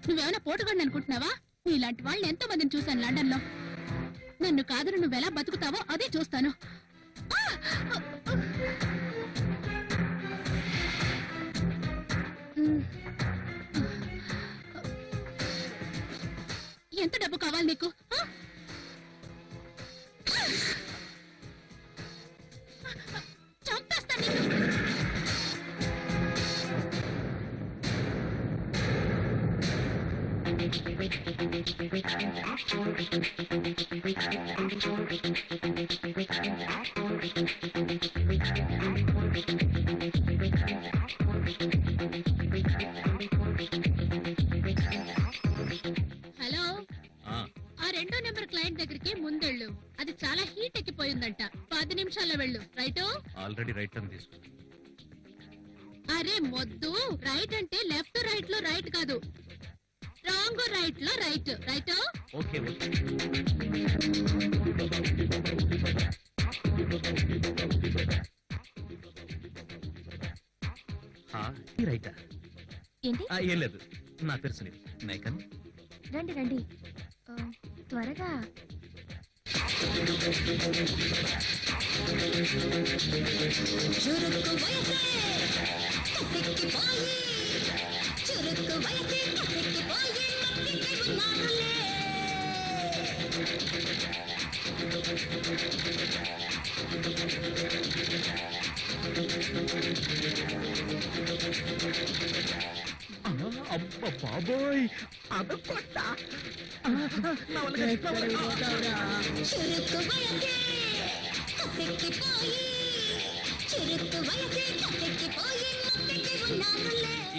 నువ్వేమైనా పోటుగాడిని అనుకుంటున్నావా? ఇలాంటి వాళ్ళని ఎంతో మందిని చూశాను లండన్ లో. నన్ను కాదు నువ్వెలా బతుకుతావో అదే చూస్తాను. ఎంత డబ్బు కావాలి నీకు? చంపేస్తాను నీకు. హలో, ఆ 2వ నెంబర్ క్లయింట్ దగ్గరికి ముందెళ్ళు. అది చాలా హీట్ ఎక్కిపోయిందంట. 10 నిమిషాల్లో వెళ్ళు. రైట్? ఆల్రెడీ రైట్ టర్న్ తీసుకో. అరే మొద్దు, రైట్ అంటే లెఫ్ట్ రైట్ లో రైట్ కాదు, రాంగ్ రైట్ లో రైట్. రైట్? ఓకే. రైటా? ఏంటి? ఏం లేదు, నా పేరు సునీల్. నైకన్. రండి రండి, త్వరగా. అబ్బ బాబోయ్, అదొక్క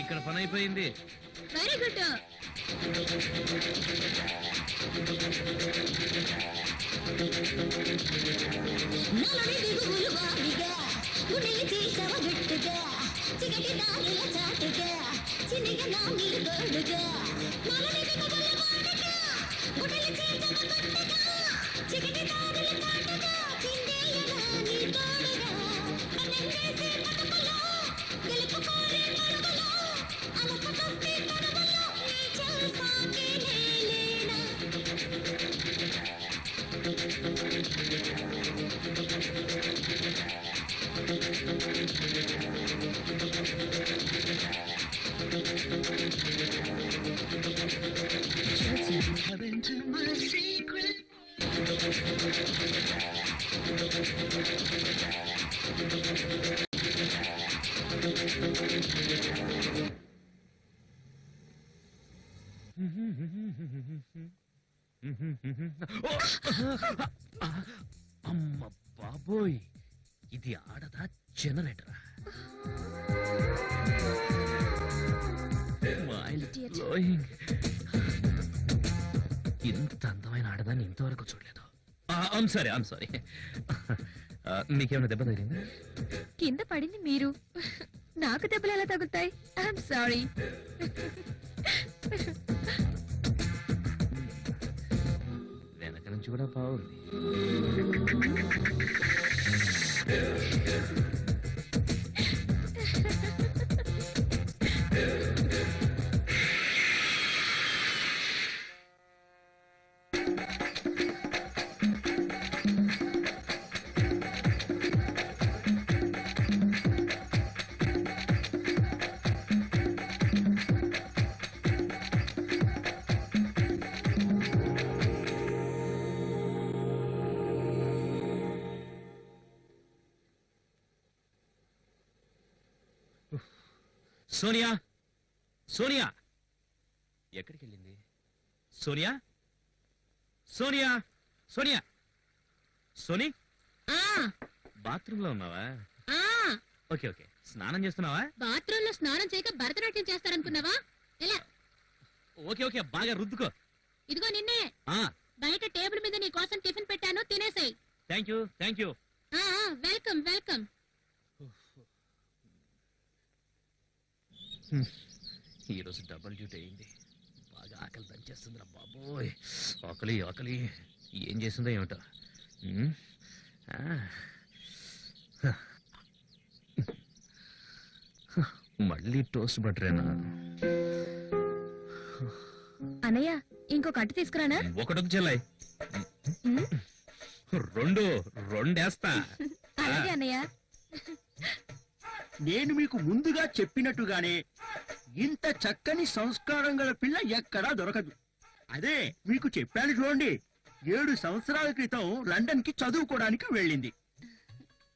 ఇక్కడ పని అయిపోయింది. Very good. అమ్మ బాబోయ్, ఇది ఆడదా జనరేటరా? ఇంత అందమైన ఆడదాన్ని ఇంతవరకు చూడలేదు. I'm sorry. నీకేమైనా దెబ్బ తగిలింది? కింద పడింది మీరు, నాకు దెబ్బలు ఎలా తగులుతాయి? I'm sorry. వెనక నుంచి కూడా బాగుంది. సోనియా, సోనియా ఎక్కడికి వెళ్ళింది? సోనియా, సోనియా, సోనియా, సోని, బాత్రూమ్ లో ఉన్నావా? Okay okay. స్నానం చేస్తున్నావా? బాత్రూమ్ లో స్నానం చేయక భరతనాట్యం చేస్తారనుకున్నావా? ఎలా? ఓకే ఓకే, బాగా రుద్దుకో. ఇదిగో నిన్నే. బయట టేబుల్ మీద నీ కోసం టిఫిన్ పెట్టాను, తినేసాయి. Thank you, thank you. Welcome welcome. ఈరోజు డబుల్ డ్యూటీ అయింది. బాగా ఆకలి దంచేస్తుందిరా బాబోయ్. ఆకలి ఆకలి, ఏం చేసిందో ఏమిటో. మళ్ళీ టోస్ట్ బటరేనా? అన్నయ్య ఇంకొక అట్టు తీసుకురానా? ఒకటొక చెల్లాయి, ఉమ్, రెండేస్తా. అలాగే అన్నయ్య. నేను మీకు ముందుగా చెప్పినట్టుగానే ఇంత చక్కని సంస్కారం గల పిల్ల ఎక్కడా దొరకదు. అదే మీకు చెప్పాను చూడండి, 7 సంవత్సరాల క్రితం లండన్ కి చదువుకోవడానికి వెళ్ళింది.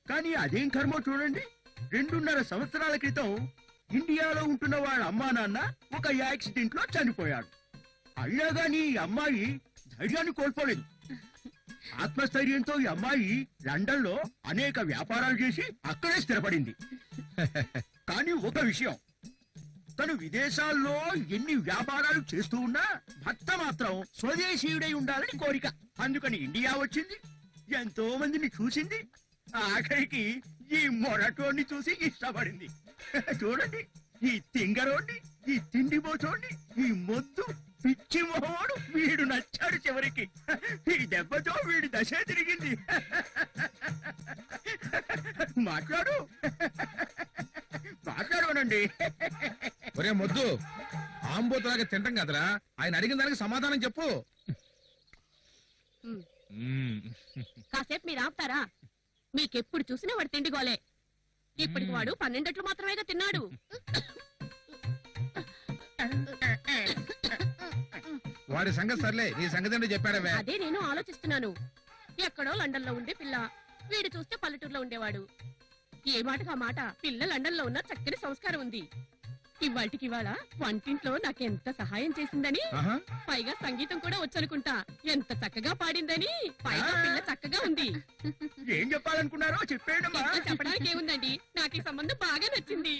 కానీ అదేం కర్మో చూడండి, 2.5 సంవత్సరాల క్రితం ఇండియాలో ఉంటున్న వాళ్ళ అమ్మా నాన్న ఒక యాక్సిడెంట్ లో చనిపోయాడు. అయినా గాని ఈ అమ్మాయి ధైర్యాన్ని కోల్పోలేదు. ఆత్మస్థైర్యంతో ఈ అమ్మాయి లండన్ లో అనేక వ్యాపారాలు చేసి అక్కడే స్థిరపడింది. కానీ ఒక విషయం, తను విదేశాల్లో ఎన్ని వ్యాపారాలు చేస్తూ ఉన్నా భర్త మాత్రం స్వదేశీయుడై ఉండాలని కోరిక. అందుకని ఇండియా వచ్చింది, ఎంతో మందిని చూసింది, ఆఖరికి ఈ మొరటోడిని చూసి ఇష్టపడింది. చూడండి, ఈ తింగరోడిని, ఈ తిండిపోచోడిని, ఈ మొద్దు పిచ్చి మొహోడు వీడు నచ్చాడు. చివరికి ఈ దెబ్బతో వీడి దశ తిరిగింది. మాట్లాడు మాట్లాడవనండి. ఒరే మొద్దు, ఆంబోతులాగా తింటాం కదరా, ఆయన అడిగిన దానికి సమాధానం చెప్పు. కాసేపు మీరు ఆపుతారా? మీకెప్పుడు చూసినా వాడు తిండిగోలే. ఇప్పటికి వాడు 12 మాత్రమే తిన్నాడు. వాడి సంగతి సర్లే, నీ సంగతి ఏంటో చెప్పాడవే. అదే నేను ఆలోచిస్తున్నాను. ఎక్కడో లండన్ లో ఉండే పిల్ల, వీడు చూస్తే పల్లెటూరులో ఉండేవాడు. ఏ మాటకు ఆ మాట, పిల్ల లండన్ లో ఉన్న చక్కని సంస్కారం ఉంది. ఇవాళకి ఇవాళ వంటింట్లో నాకెంత సహాయం చేసిందని, ఆహా. పైగా సంగీతం కూడా వచ్చనుకుంటా. ఎంత చక్కగా పాడిందని, పైగా పిల్ల చక్కగా ఉంది. ఏం చెప్పాలనుకున్నారో చెప్పేయడమ్మా. ఇంకా చెప్పడానికి ఏముందండి, నాకు ఈ సంబంధం బాగా నచ్చింది.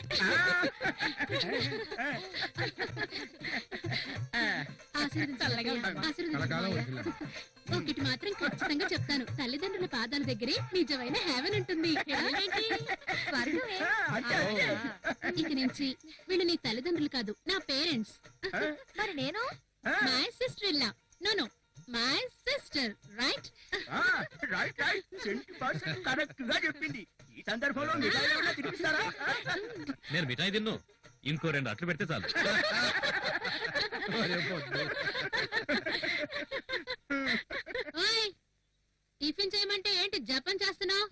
చల్లగా ఉండమ్మా. కలకాలం వదిలే. ఒకటి మాత్రం ఖచ్చితంగా చెప్తాను, తల్లిదండ్రుల పాదాల దగ్గరే నిజమైన హెవెన్ ఉంటుంది. ఏంటి? స్వర్గమే. అంటే ఇక నుంచి వీళ్ళు నీ తల్లిదండ్రులు కాదు, నా పేరెంట్స్. మరి నేను my sister in law. No no, my sister. Right? Right right 20% correct గా చెప్పింది. ఈ సందర్భంలో మిఠాయి ఏమైనా తినిపిస్తారా? నేను మిఠాయి తిన్ను, ఇంకో 2 అట్లు పెడితే చాలు. ఒరే మొద్దు. ఓయ్, టిఫిన్ చేయమంటే ఏంటి జపం చేస్తున్నావు?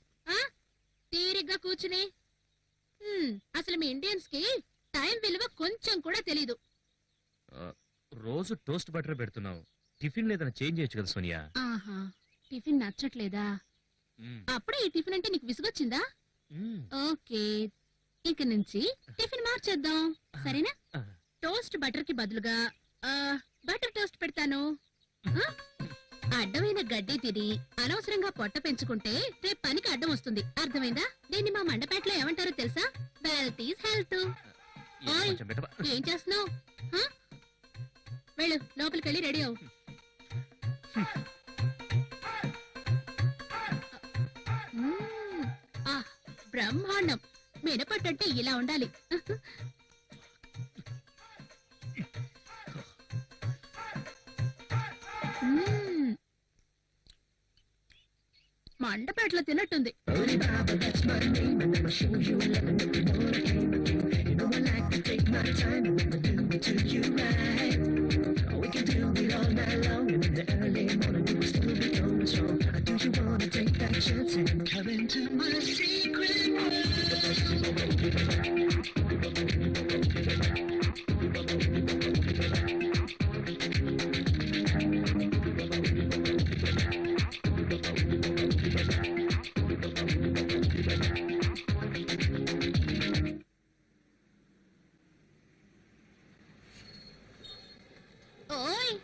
తీరిగ్గా కూర్చుని. అసలు మీ ఇండియన్స్ కి టైం విలువ కొంచెం కూడా తెలీదు. రోజు టోస్ట్ బటర్ పెడుతున్నావు, టిఫిన్ లేదని చేంజ్ చేయొచ్చు కదా సోనియా. ఆహా, టిఫిన్ నచ్చట్లేదా? అప్పుడే ఈ టిఫిన్ అంటే నీకు విసుగొచ్చిందా? ఓకే, ఇక నుంచి టిఫిన్ మార్చేద్దాం, సరేనా? టోస్ట్ బటర్ కి బదులుగా బటర్ టోస్ట్ పెడతాను. అడ్డమైన గడ్డి తిని అనవసరంగా పొట్ట పెంచుకుంటే రేపు పనికి అడ్డం వస్తుంది, అర్థమైందా? దీన్ని మా మండపేటలో ఏమంటారో తెలుసా? Wealth is health. ఓయ్, ఏం చేస్తున్నావు? వెళ్ళు, లోపలికి వెళ్ళి రెడీ అవు. బ్రహ్మాండం. మినపట్టంటే ఇలా ఉండాలి. మండపేటలో తిన్నట్టుంది. ఓయ్,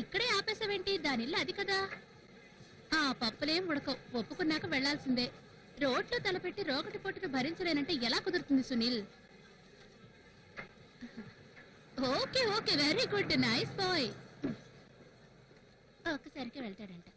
ఇక్కడే ఆపేసావేంటి? దానిల్లు అది కదా. ఆ పప్పులేం ఉడకవు, ఒప్పుకున్నాక వెళ్లాల్సిందే. రోడ్లో తలపెట్టి రోకటి పొట్టును భరించలేనంటే ఎలా కుదురుతుంది Sunil? Okay okay, very good, nice bye. ఒక్కసారికి వెళ్తాడంట.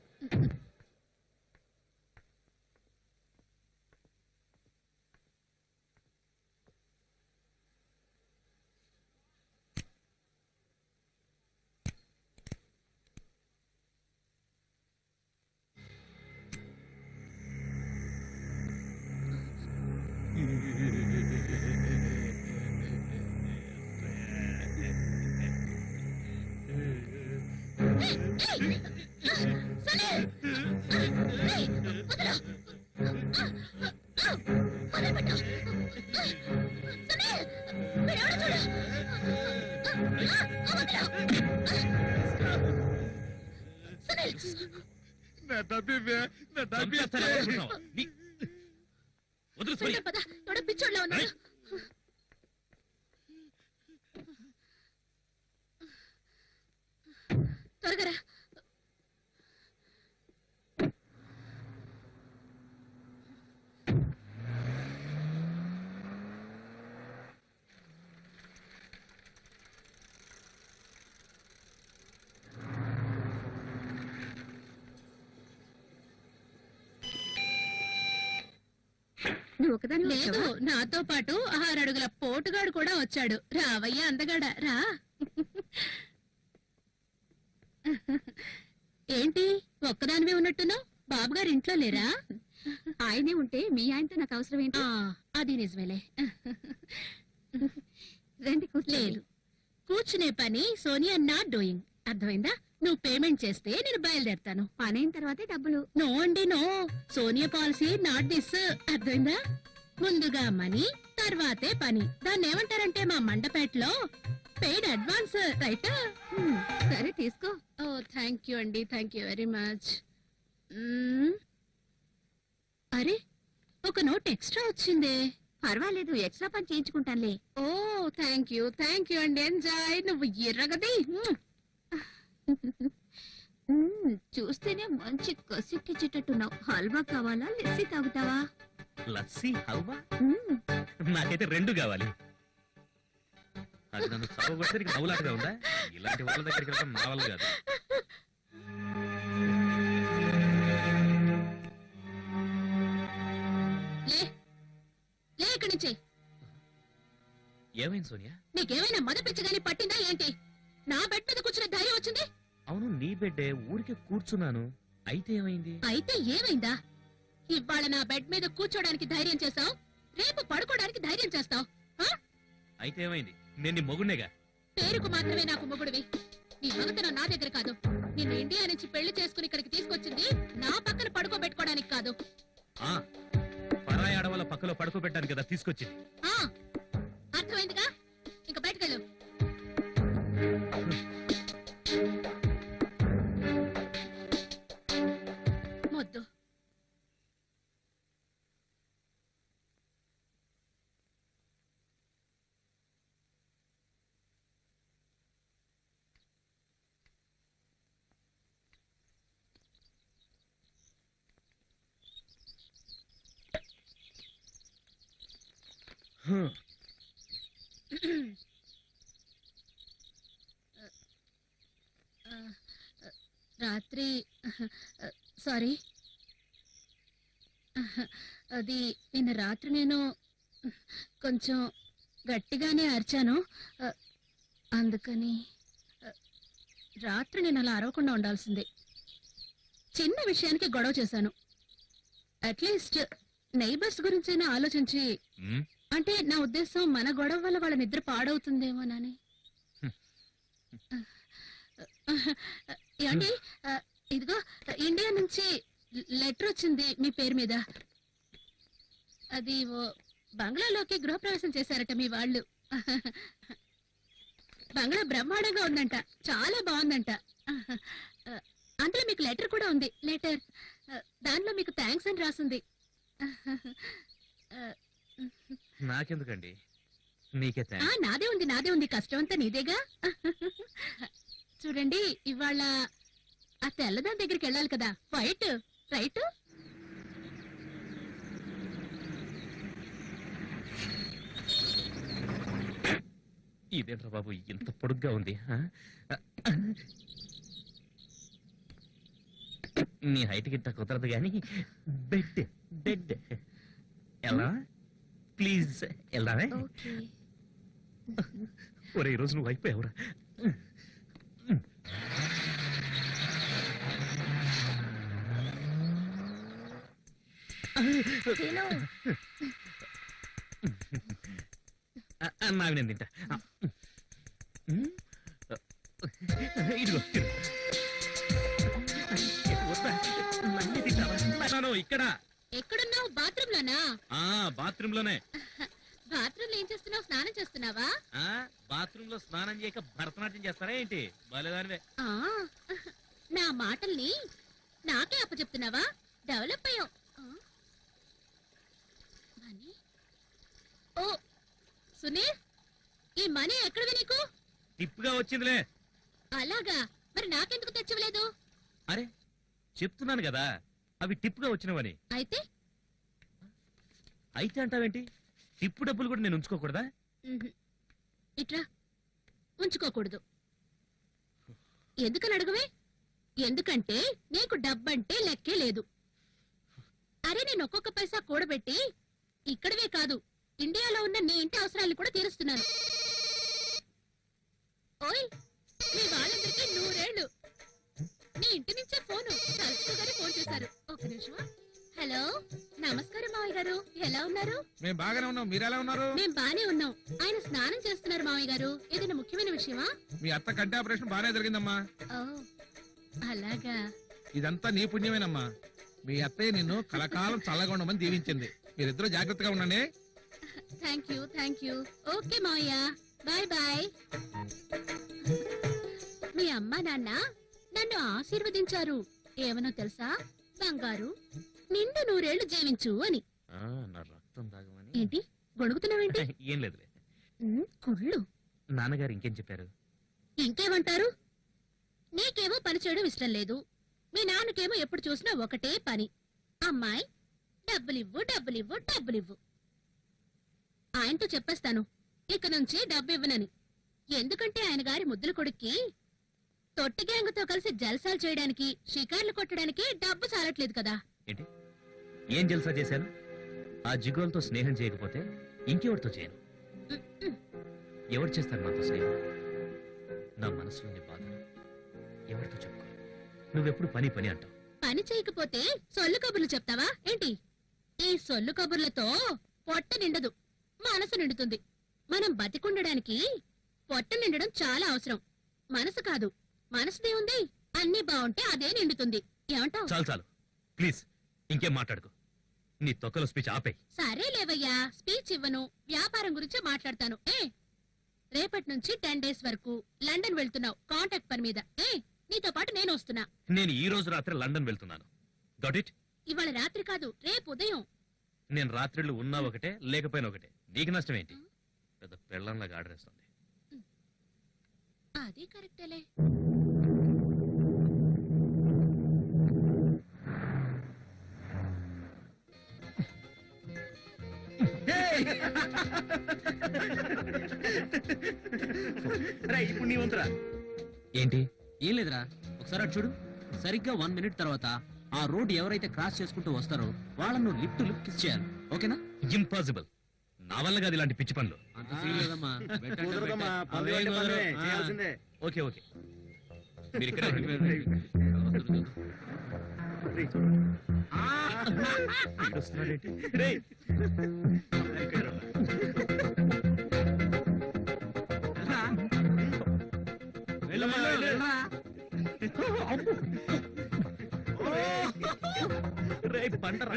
సునీల్! ఏయ్, వదలు! వదిలిపెట్టు! సునీల్! వీడెవడో చూడు! వదలు! సునీల్! నా డబ్బివే, నా డబ్బి చంపేస్తాను అనుకుంటున్నావా? వదులు సోనియా. సునీల్ పద, ఎవడో పిచ్చోడ్లా ఉన్నాడు. త్వరగా రా. నువ్వు ఒకదాని లేదు, నాతో పాటు 6 అడుగుల పోటుగాడు కూడా వచ్చాడు. రావయ్యా అందగాడ రా. ఏంటి ఒక్కదానివే ఉన్నట్టున్నావు? బాబుగారు ఇంట్లో లేరా? ఆయనే ఉంటే మీ ఆయనతో నాకు అవసరం ఏంటి? అది నిజమేలే. రండి కూర్చోండి. లేదు, కూర్చునే పని సోనియా నాట్ డూయింగ్. అర్థమైందా? నువ్వు పేమెంట్ చేస్తే నేను బయలుదేరతాను. పనైన తర్వాతే డబ్బులు. నో అండి no, Sonia policy not this. అర్థమైందా? ముందుగా మనీ, తర్వాతే పని. దాన్ని ఏమంటారంటే మా మండపేటలో పెయిడ్ అడ్వాన్స్. రైట్? సరే తీసుకో. ఓ థ్యాంక్ యూ అండి, థ్యాంక్ యూ వెరీ మచ్. అరే, ఒక నోట్ ఎక్స్ట్రా వచ్చిందే. పర్వాలేదు, ఎక్స్ట్రా పని చేయించుకుంటానులే. ఓ థ్యాంక్ యూ అండి. ఎంజాయ్. నువ్వు ఎర్రగది. చూస్తేనే మంచి కసిక్కిచ్చేటట్టున్నావు. హల్వా కావాలా, లస్సీ తాగుతావా? లస్సీ హల్వా మ్మ్. నాకైతే 2 కావాలి. అది నన్ను చదవగొట్టడానికి నవ్వులాటగా ఉందా? ఇలాంటి వాళ్ళ దగ్గరికి వెళ్ళడం నా వల్ల కాదు. లే లే ఇక్కడి నుంచి. ఏమైంది సోనియా? నీకేమైనా మదపిచ్చగాని పట్టిందా ఏంటి? నా బెడ్ మీద కూర్చునే ధైర్యం వచ్చింది? అవును, నీ బెడ్డే, ఊరికే కూర్చున్నాను. అయితే ఏమైంది? అయితే ఏమైందా? ఇవాళ నా బెడ్ మీద కూర్చోడానికి ధైర్యం చేసావు, రేపు పడుకోవడానికి ధైర్యం చేస్తావు. అయితే ఏమైంది? నేను నీ మొగుడినేగా. పేరుకు మాత్రమే నాకు మొగుడివి. నీ మగతనం నా దగ్గర కాదు. నిన్ను ఇండియా నుంచి పెళ్లి చేసుకుని ఇక్కడికి తీసుకొచ్చింది నా పక్కన పడుకోబెట్టుకోవడానికి కాదు. ఆ పరాయి ఆడవాళ్ళ పక్కలో పడుకోబెట్టాను కదా తీసుకొచ్చింది. ఆ అర్థమైందిగా? ఇంక బయటకెళ్ళు. మొద్దు. రాత్రి సారీ, అది నిన్న రాత్రి నేను కొంచెం గట్టిగానే అరిచాను. అందుకని రాత్రి నేను అలా అరవకుండా ఉండాల్సిందే. చిన్న విషయానికి గొడవ చేశాను. అట్లీస్ట్ నైబర్స్ గురించైనా ఆలోచించి, అంటే నా ఉద్దేశం మన గొడవ వల్ల వాళ్ళ నిద్ర పాడవుతుందేమోనని. ఏమండి, ఇదిగో ఇండియా నుంచి లెటర్ వచ్చింది మీ పేరు మీద. అది ఓ బంగ్లాలోకి గృహప్రవేశం చేశారట మీ వాళ్ళు. బంగ్లా బ్రహ్మాండంగా ఉందంట, చాలా బాగుందంట. అందులో మీకు లెటర్ కూడా ఉంది. లెటర్ దానిలో మీకు థ్యాంక్స్ అని రాసింది. నాకెందుకండి, నీకే నాదే ఉంది. కష్టం అంతా నీదేగా. చూడండి, ఇవాళ ఆ తెల్లదాని దగ్గరికి వెళ్ళాలి కదా, వైట్ రైట్? ఇదేంట్రా బాబు ఇంత పొడుగ్గా ఉంది? నీ హైట్ గిట్ట కుదరదు గాని బెడ్ బెడ్ ఎలా ప్లీజ్ వెళ్దామే. ఒరే, ఈ రోజు నువ్వు అయిపోయావురా. నావి నేను తింటా. ఇదిగో ఇక్కడ. ఎక్కడున్నావు? బాత్రూమ్ లోనా? బాత్రూమ్ లోనే. బాత్రూమ్ లో ఏం చేస్తున్నావు? స్నానం చేస్తున్నావా? బాత్రూమ్ లో స్నానం చేయక భరతనాట్యం చేస్తారా ఏంటి? బాలేదానివే. ఆ, నా మాటల్ని నాకే అప్పచెప్తున్నావా? డెవలప్ అయ్యావు. మనీ? ఓ సునీల్, ఈ మనీ ఎక్కడివి నీకు? టిప్పుగా వచ్చిందిలే. అలాగా? మరి నాకెందుకు తెచ్చివ్వలేదు? అరే చెప్తున్నాను కదా, అవి టిప్పుగా వచ్చినవని. అయితే అయితే అంటావేంటి? టిప్పు డబ్బులు కూడా నేను ఉంచుకోకూడదా? ఇట్రా. ఉంచుకోకూడదు. ఎందుకని అడగవే? ఎందుకంటే నీకు డబ్బంటే లెక్కే లేదు. అరే నేను ఒక్కొక్క పైసా కూడబెట్టి ఇక్కడవే కాదు, ఇండియాలో ఉన్న నీ ఇంటి అవసరాలు కూడా తీరుస్తున్నాను. ఓయ్, మీ వాళ్ళందరికీ 100 ఏళ్ళు. నీ ఇంటి నుంచే ఫోను. తలుచుకోగానే ఫోన్ చేశారు. ఒక నిమిషం. హలో, నమస్కారం మావయ్య గారు, ఎలా ఉన్నారు? మేము బాగానే ఉన్నాం, మీరు ఎలా ఉన్నారు? మేం బానే ఉన్నాం. ఆయన స్నానం చేస్తున్నారు మావయ్య గారు. ఏదైనా ముఖ్యమైన విషయమా? మీ అత్త కంటి ఆపరేషన్ బాగానే జరిగిందమ్మా. ఓ అలాగా. ఇదంతా నీ పుణ్యమేనమ్మా. మీ అత్తయ్య నిన్ను కలకాలం చల్లగా ఉండమని దీవించింది. మీరిద్దరూ జాగ్రత్తగా ఉండండి. Thank you. ఓకే మావయ్య, బాయ్ బాయ్. మీ అమ్మా నాన్న నన్ను ఆశీర్వదించారు. ఏమనో తెలుసా? బంగారు, నిండు 100 ఏళ్లు జీవించు అని. నా రక్తం తాగమని. ఏంటి గొడుగుతున్నావేంటి? ఏం లేదులే. కుళ్ళు. నాన్నగారు ఇంకేం చెప్పారు? ఇంకేమంటారు? నీకేమో పని చేయడం ఇష్టం లేదు, మీ నాన్నకేమో ఎప్పుడు చూసినా ఒకటే పని. అమ్మాయి డబ్బులివ్వు డబ్బులివ్వు డబ్బులివ్వు. ఆయనతో చెప్పేస్తాను ఇక నుంచి డబ్బు ఇవ్వనని. ఎందుకంటే ఆయన గారి ముద్దుల కొడుక్కి తొట్టి గ్యాంగుతో కలిసి జల్సాలు చేయడానికి, షికార్లు కొట్టడానికి డబ్బు చాలట్లేదు కదా. ఏంటి? ఏం జల్సా చేశాను? ఆ జిగోల్తో స్నేహం చేయకపోతే ఇంకెవరితో చేయను. ఎవరు చేస్తారు నాతో స్నేహం? నా మనసులోని బాధను ఎవరితో చెప్పుకో. నువ్వెప్పుడు పని పని అంటావు. పని చేయకపోతే సొల్లు కబుర్లు చెప్తావా ఏంటి? ఈ సొల్లు కబుర్లతో పొట్ట నిండదు, మనసు నిండుతుంది. మనం బతికుండడానికి పొట్ట నిండడం చాలా అవసరం, మనసు కాదు. మనసుదే ఉంది, అన్ని బాగుంటే అదే నిండుతుంది. ఏమంటావు? చాలు చాలు ప్లీజ్, ఇంకేం మాట్లాడుకో. నీ తొక్కలో స్పీచ్ ఆపేయ్. సరే లేవయ్యా, స్పీచ్ ఇవ్వను. వ్యాపారం గురించే మాట్లాడతాను. రేపటి నుంచి 10 days వరకు లండన్ వెళ్తున్నావు కాంటాక్ట్ పని మీద. నీతో పాటు నేను వస్తున్నా. నేను ఈ రోజు రాత్రి లండన్ వెళ్తున్నాను. Got it? ఇవాళ రాత్రి కాదు, రేపు ఉదయం. నేను రాత్రిళ్ళు ఉన్నా ఒకటే, లేకపోయినా ఒకటే. నీకు నష్టం ఏంటి? పెద్ద పెళ్ళంలాగా ఆర్డర్ వేస్తుంది. అది కరెక్టేలే. ఇప్పుడు నీ వంతురా. ఏంటి? ఏం లేదురా, ఒకసారి అటు చూడు. సరిగ్గా 1 minute తర్వాత ఆ రోడ్ ఎవరైతే క్రాస్ చేసుకుంటూ వస్తారో వాళ్ళను లిఫ్ట్ కిస్ చేయాలి. ఓకేనా? ఇంపాసిబుల్. నా వల్ల కాదు ఇలాంటి పిచ్చి పనులు. అంత సీన్ లేదమ్మా. కుదరదమ్మా, పంది అంటే పందే, చేయాల్సిందే. ఓకే ఓకే, మీరు ఇక్కడే ఉండండి. వీడు వస్తున్నాడేంటి? రేయ్. వెళ్ళమ్మా, వెళ్ళు. రేయ్, బండరా.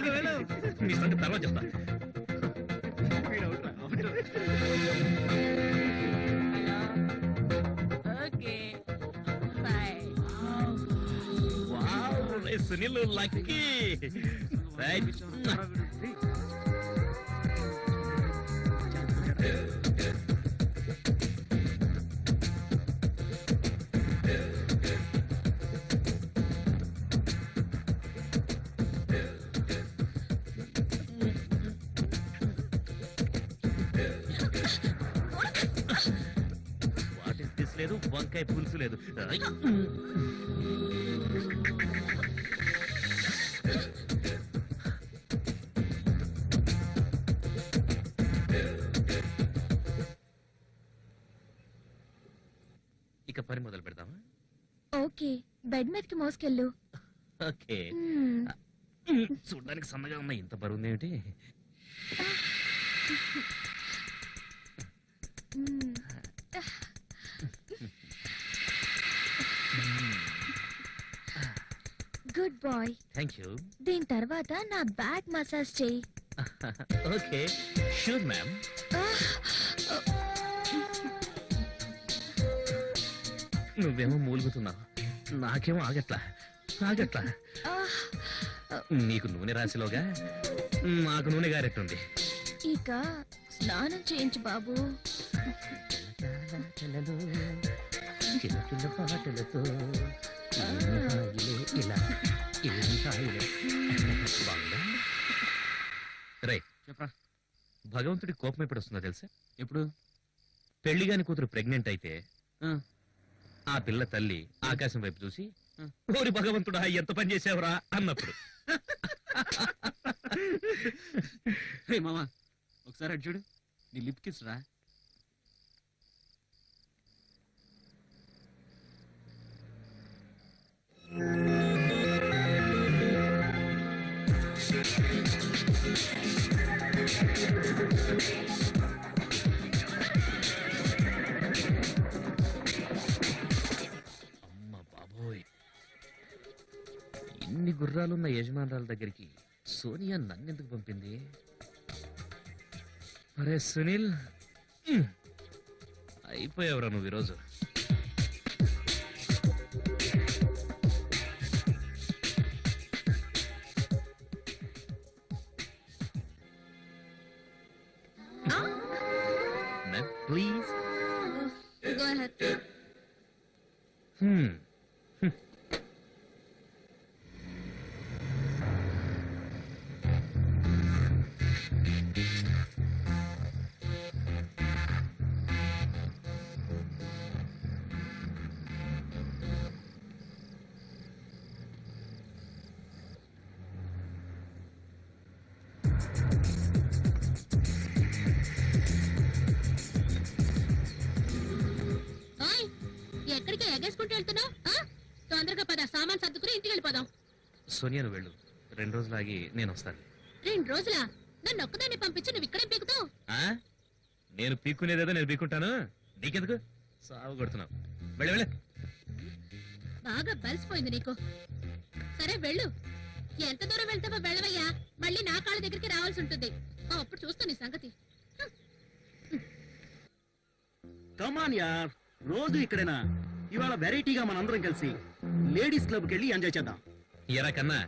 మీ సంగతి తర్వాత చెప్తా. వావ్, రేయ్ Sunil lucky. Right. What is this లేదు, వంకాయ పులుసు లేదు. ఇక పని మొదలు పెడదామా? ఓకే, బెడ్ మీదకి మోసుకెళ్ళు. ఓకే. చూడడానికి సన్నగా ఉన్నా, ఇంత బరువు ఏమిటి? Good boy. Thank you. దీని తర్వాత నా బ్యాక్ మసాజ్ చెయ్యి. Okay, sure ma'am. నువ్వేమో మూలుగుతున్నావు, నాకేమో ఆగట్లా. నీకు నూనె రాశిలోగా నాకు నూనె గారెట్టుంది. ఇక స్నానం చేయించు బాబు. రై చెప్పరా. భగవంతుడి కోపం ఎప్పుడు వస్తుందో తెలుసా? ఎప్పుడు? పెళ్లిగాని కూతురు ప్రెగ్నెంట్ అయితే ఆ. ఆ పిల్ల తల్లి ఆకాశం వైపు చూసి ఆ. ఓరి భగవంతుడా ఎంత పని చేసావురా అన్నప్పుడు. రే మామా, ఒకసారి అటు చూడు. నీ లిప్ కిస్ రా. అమ్మ బాబోయ్, ఇన్ని గుర్రాలున్న యజమానురాల దగ్గరికి సోనియా నన్నెందుకు పంపింది? అరే సునీల్, అయిపోయావురా నువ్వు ఈరోజు. ప్లీజ్. Go ahead. ఓయ్, ఎక్కడికి ఎగేసుకుంటూ వెళ్తున్నావు? తొందరగా పద, సామాన్ సర్దుకుని ఇంటికి వెళ్ళిపోదాం. సోనియా నువ్వు వెళ్ళు, 2 రోజులు ఆగి నేను వస్తాను. 2 రోజులా? నన్ను ఒక్కదాన్ని పంపించి నువ్వు ఇక్కడే పీకుతావు? నేను పీక్కునేదేదో నేను పీక్కుంటాను, నీకెందుకు సాగు కొడుతున్నావు? వెళ్ళి వెళ్ళి. బాగా బలిసిపోయింది నీకు. సరే వెళ్ళు. ఎంత దూరం వెళ్తావో వెళ్ళవయ్యా, మళ్ళీ నా కాళ్ళ దగ్గరికి రావాల్సి ఉంటుంది. అప్పుడు చూస్తాను నీ సంగతి. కమాన్ యార్, రోజు ఇక్కడేనా? ఇవాళ వెరైటీగా మనందరం కలిసి లేడీస్ క్లబ్కి వెళ్ళి ఎంజాయ్ చేద్దాం. ఎరా కన్నా,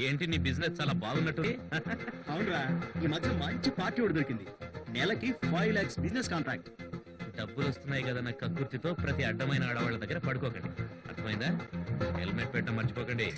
ఏంటి నీ బిజినెస్ చాలా బాగున్నట్టు? అవునరా, ఈ మధ్య మంచి పార్టీ ఒకటి దొరికింది. నెలకి 5 lakhs బిజినెస్ కాంట్రాక్ట్. డబ్బులు వస్తున్నాయి కదా నా కక్కుర్తితో ప్రతి అడ్డమైన ఆడవాళ్ళ దగ్గర పడుకోకండి, అర్థమైందా? హెల్మెట్ పెట్టడం మర్చిపోకండి.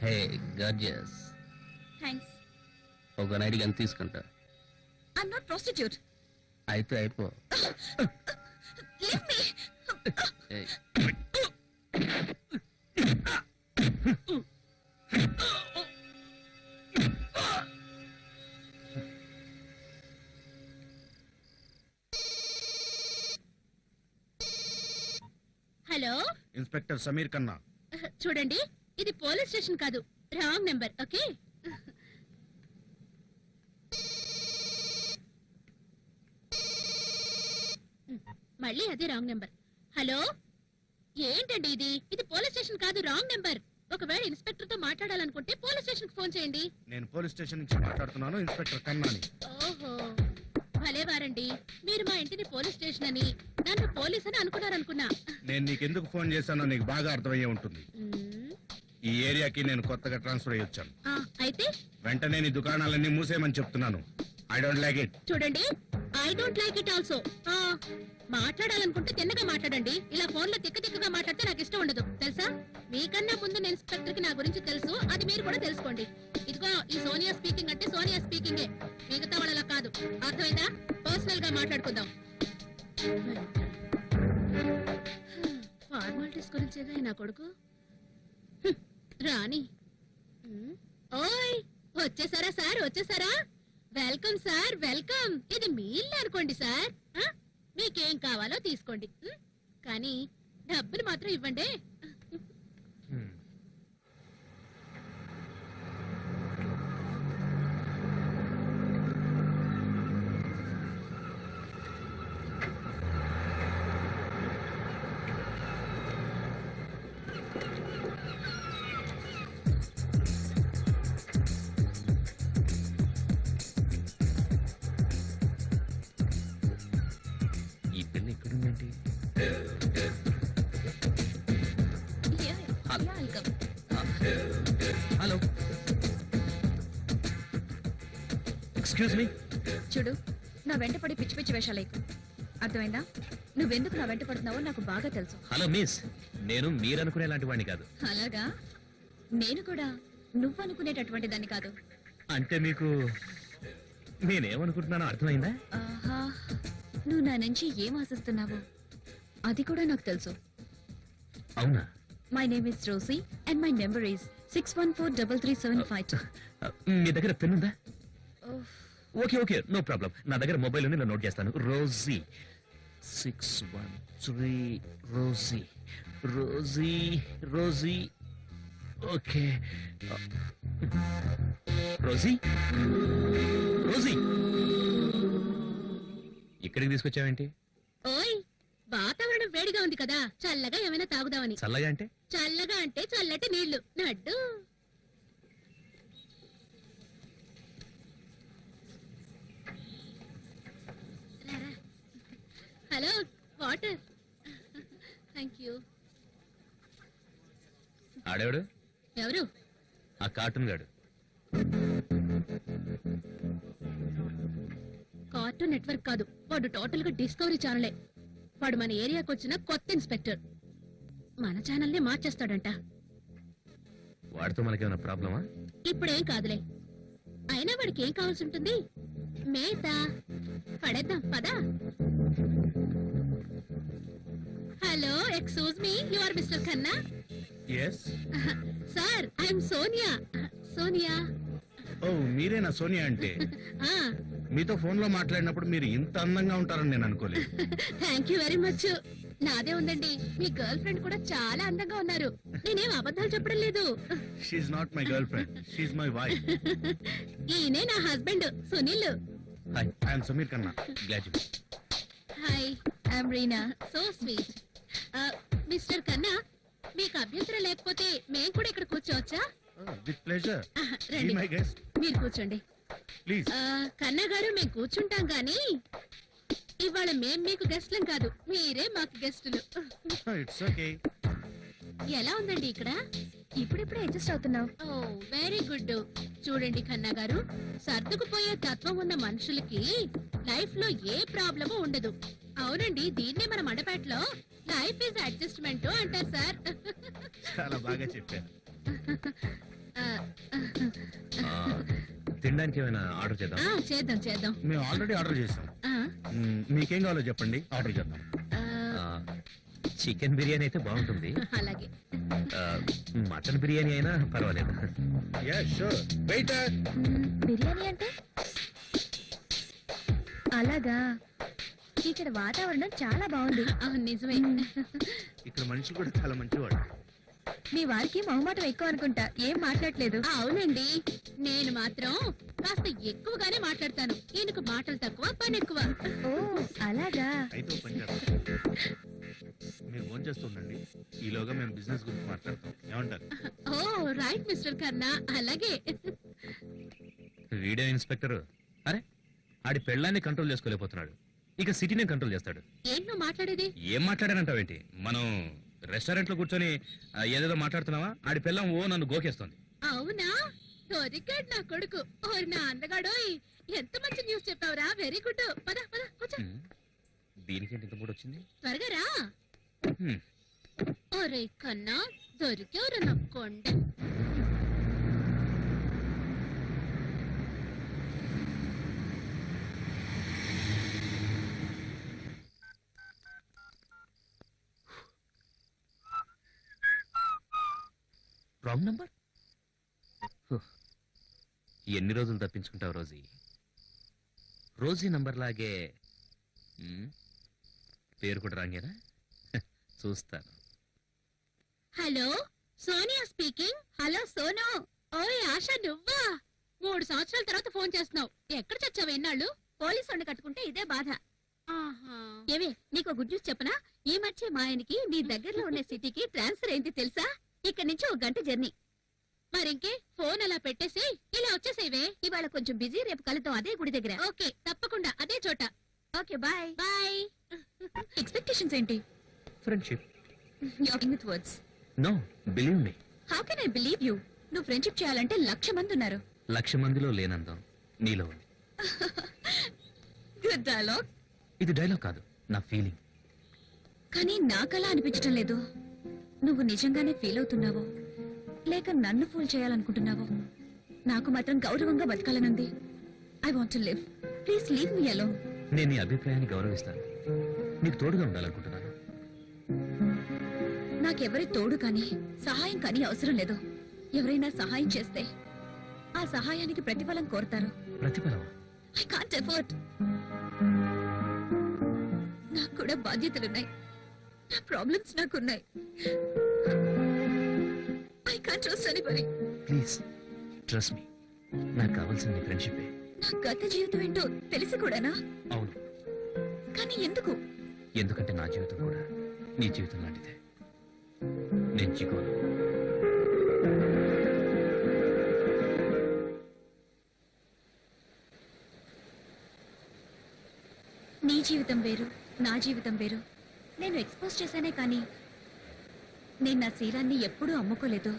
హే గార్జియస్, థ్యాంక్స్. ఒక నైట్కి ఎంత తీసుకుంటా? I'm not prostitute. అయితే అయిపో. Leave me. ఏయ్, హలో, ఇన్స్పెక్టర్ సమీర్ కన్నా. చూడండి, ఇది పోలీస్ స్టేషన్ కాదు, రాంగ్ నెంబర్. ఓకే, మళ్ళీ అదే రాంగ్ నెంబర్. హలో, ఏంటండి ఇది? ఇది పోలీస్ స్టేషన్ కాదు, రాంగ్ నెంబర్. ఒకవేళ ఇన్స్పెక్టర్ తో మాట్లాడాలనుకుంటే పోలీస్ స్టేషన్ కి ఫోన్ చేయండి. నేను పోలీస్ స్టేషన్ నుంచి మాట్లాడుతున్నాను, ఇన్స్పెక్టర్ కన్నాని. ఓహో, భలేవారండి. మీరు మా ఇంటిని పోలీస్ స్టేషన్ అని, నన్ను పోలీస్ అని అనుకున్నారనుకున్నా. నేను నీకెందుకు ఫోన్ చేశానో నీకు బాగా అర్థమయ్యే ఉంటుంది. మ్మ్. ఈ ఏరియాకి నేను కొత్తగా ట్రాన్స్ఫర్ అయ్యి వచ్చాను. అయితే వెంటనే నీ దుకాణాలన్నీ మూసేయమని చెప్తున్నాను. I don't like it. చూడండి, I don't like it also. మాట్లాడాలనుకుంటే తిన్నగా మాట్లాడండి. ఇలా ఫోన్ లో తిక్కగా మాట్లాడితే నాకు ఇష్టం ఉండదు, తెలుసా? మీకన్నా ముందు నేను ఇన్స్పెక్టర్ కి నా గురించి తెలుసు, అది మీరు కూడా తెలుసుకోండి. ఇదిగో, ఈ సోనియా స్పీకింగ్ అంటే సోనియా స్పీకింగే, మిగతా వాళ్ళలా కాదు. అర్థమైందా? పర్సనల్ గా మాట్లాడుకుందాం. ఫార్మాలిటీస్ గురించేగా నా కొడుకు. రాణి. ఓయ్, వచ్చేసారా సార్? వచ్చేసారా? Welcome sir, welcome. ఇది మీ ఇల్లు అనుకోండి సార్. మీకేం కావాలో తీసుకోండి, కానీ డబ్బులు మాత్రం ఇవ్వండి. ఈ పిల్ల ఎక్కడుందేంటి? వెల్కమ్. హలో, ఎక్స్క్యూజ్ మీ. చూడు, నా వెంట పడి పిచ్చి పిచ్చి వేషాలేకు. అర్థమైందా? నువ్వెందుకు నా వెంట పడుతున్నావో నాకు బాగా తెలుసు. హలో మిస్, నేను మీరనుకునే లాంటి వాడిని కాదు. అలాగా? నేను కూడా నువ్వు అనుకునేటటువంటి దాన్ని కాదు. అంటే మీకు నేనేమనుకుంటున్నానో అర్థమైందా? ఆహా, నువ్వు నా నుంచి ఏం ఆశిస్తున్నావు అది కూడా నాకు తెలుసు. అవునా? My name is Rosie and my number is 61433752. మీ దగ్గర పెన్ ఉందా? Okay okay, no problem. నా దగ్గర మొబైల్ ఉంది, నేను నోట్ చేస్తాను. Rosie 613 Rosie Rosie Rosie. Okay, Rosie Rosie, ఇక్కడికి తీసుకొచ్చావేంటి? ఓయ్, వాతావరణం వేడిగా ఉంది కదా, చల్లగా ఏమైనా తాగుదామని. చల్లగా అంటే? చల్లగా అంటే చల్లటి నీళ్లు. నడ్డు. రారా. Hello, water. Thank you. ఆడేవాడు? ఎవరు? ఆ కార్టూన్ గాడు. కార్టూన్ నెట్వర్క్ కాదు, వాడు టోటల్ గా డిస్కవరీ ఛానలే. వాడు మన ఏరియాకి వచ్చిన కొత్త ఇన్స్పెక్టర్. మన ఛానల్నే మార్చేస్తాడంట. వాడితో మనకేమైనా ప్రాబ్లమా? ఇప్పుడేం కాదులే. అయినా వాడికి ఏం కావాల్సి ఉంటుంది? మేత. పడేద్దాం పదా. Hello, excuse me, you are mister Khanna? Yes. Sir, I'm Sonia. Sonia. ఓ, మీరేనా సోనియా అంటే? మీతో ఫోన్ లో మాట్లాడినప్పుడు మీరు ఇంత అందంగా ఉంటారని నేను అనుకోలేదు. Thank you very much. నాదే ఉందండి, మీ గర్ల్ ఫ్రెండ్ కూడా చాలా అందంగా ఉన్నారు. నేనేం అబద్ధాలు చెప్పడం లేదు. She's not my girlfriend, she's my wife. ఈయనే నా husband Sunil. Hi, I'm Sameer Khanna. Glad you. Hi, I'm Reena. So sweet. Mister Khanna, మీకు అభ్యంతరం లేకపోతే మేము కూడా ఇక్కడ కూర్చోవచ్చా? With pleasure. రండి, మై గెస్ట్ మీరు కూర్చోండి. ప్లీజ్. కన్నా గారు, మేము కూర్చుంటాం గానీ ఇవాళ మేం మీకు గెస్ట్లం కాదు, మీరే మాకు గెస్టులు. It's okay. ఎలా ఉందండి ఇక్కడ? ఇప్పుడిప్పుడే అడ్జస్ట్ అవుతున్నావు. ఓ, వెరీ గుడ్. చూడండి కన్నా గారు, సర్దుకుపోయే తత్వం ఉన్న మనుషులకి లైఫ్ లో ఏ ప్రాబ్లము ఉండదు. అవునండి, దీన్నే మన మండపేటలో లైఫ్ ఈజ్ అడ్జస్ట్మెంట్ అంటారు సార్. చాలా బాగా చెప్పారు. ఆ, తినడానికి ఏమైనా ఆర్డర్ చేద్దాం? చేద్దాం చేద్దాం. మేము ఆల్రెడీ ఆర్డర్ చేసాం. ఆ, మీకేం కావాలో చెప్పండి, ఆర్డర్ చేద్దాం. ఆ, చికెన్ బిర్యానీ అయితే బాగుంటుంది. అలాగే. ఆ, మటన్ బిర్యానీ అయినా పర్వాలేదు. బిర్యానీ అంటే అలాగా. ఇక్కడ వాతావరణం చాలా బాగుంది. నిజమే. ఇక్కడ మనుషులు కూడా చాలా మంచివాడు. మీ వారికి మొహమాటం ఎక్కువ అనుకుంటా, ఏం మాట్లాడలేదు. అవునండి, నేను మాత్రం కాస్త ఎక్కువగానే మాట్లాడతాను. ఈయనకు మాటలు తక్కువ, పని ఎక్కువ. ఓ అలాగా. అయితే ఓ పని చేద్దాం, మీరు ఫోన్ చేస్తుండండి, ఈలోగా మేము బిజినెస్ గురించి మాట్లాడతాం. ఏమంటారు? ఓ రైట్ మిస్టర్ కన్నా, అలాగే. వీడియో ఇన్స్పెక్టర్ అరే ఆడి పెళ్ళాన్ని కంట్రోల్ చేసుకోలేకపోతున్నాడు, ఇక సిటీనే కంట్రోల్ చేస్తాడు. ఏంటి నువ్వు మాట్లాడేది? ఏం మాట్లాడానంటావేంటి? మనం రెస్టారెంట్ లో కూర్చొని ఏదేదో మాట్లాడుతున్నావా, ఆడి పెళ్ళం ఓ నన్ను గోకేస్తోంది. అవునా, దొరికాడు నా కొడుకు. ఓరి నా అందగాడోయ్, ఎంత మంచి న్యూస్ చెప్పావురా. Very good. పద పద కూర్చో. దీనికేంటి ఇంత మూడు వచ్చింది? త్వరగా రా. హ్మ్. ఒరే కన్నా, దొరికేవరు నా కొండ. Wrong number. ఎన్ని రోజులు తప్పించుకుంటావు రోజీ? రోజీ నంబర్ లాగే పేరు కూడా రాంగేనా? చూస్తాను. Hello, Sonia speaking. Hello Sonu. ఓయ్ ఆశ, నువ్వా? 3 సంవత్సరాల తర్వాత ఫోన్ చేస్తున్నావు. ఎక్కడ చచ్చావు ఎన్నాళ్ళు? పోలీసు వాడిని కట్టుకుంటే ఇదే బాధ. ఏవే, నీకు గుడ్ న్యూస్ చెప్పనా? ఈ మధ్య మా ఆయనకి నీ దగ్గరలో ఉన్న సిటీకి ట్రాన్స్ఫర్ అయింది తెలుసా? ఇక్కడ నుంచి 1 గంట జర్నీ. మరింకే, ఫోన్ అలా పెట్టేసి ఇలా వచ్చేసేవే. ఇవాళ కొంచెం బిజీ, రేపు కలుద్దాం అదే గుడి దగ్గర. ఓకే, తప్పకుండా అదే చోట. Okay, bye bye. ఎక్స్పెక్టేషన్స్ ఏంటి? Friendship. With words. No, believe me. How can I believe you? నువ్వు ఫ్రెండ్షిప్ చేయాలంటే 1,00,000 మంది ఉన్నారు. 1,00,000 మందిలో లేనందం నీలో ఉంది. Good dialogue. ఇది డైలాగ్ కాదు, నా ఫీలింగ్. కానీ నాకలా అనిపించడం లేదు. నువ్వు నిజంగానే ఫీల్ అవుతున్నావో లేక నన్ను ఫూల్ చేయాలనుకుంటున్నావో. నాకు మాత్రం గౌరవంగా బతకాలనుంది. I want to live. Please leave me alone. నేను నీ అభిప్రాయాన్ని గౌరవిస్తాను, నీకు తోడుగా ఉండాలనుకుంటున్నాను. నాకెవరి తోడు కానీ సహాయం కానీ అవసరం లేదు. ఎవరైనా సహాయం చేస్తే ఆ సహాయానికి ప్రతిఫలం కోరతారు. ప్రతిఫలం? I can't afford. నాకు కూడా బాధ్యతలున్నాయి, నా ప్రాబ్లమ్స్ నాకున్నాయి. I can't trust anybody. Please trust me. నాకు కావాల్సింది ఫ్రెండ్షిప్. నా గత జీవితం ఏంటో తెలిసి కూడానా? అవును. కానీ ఎందుకు? ఎందుకంటే నా జీవితం కూడా నీ జీవితం లాంటిదే. నేను చికోను. నీ జీవితం వేరు, నా జీవితం వేరు. నేను ఎక్స్పోజ్ చేశానే కానీ నేను నా శీలాన్ని ఎప్పుడూ అమ్ముకోలేదు.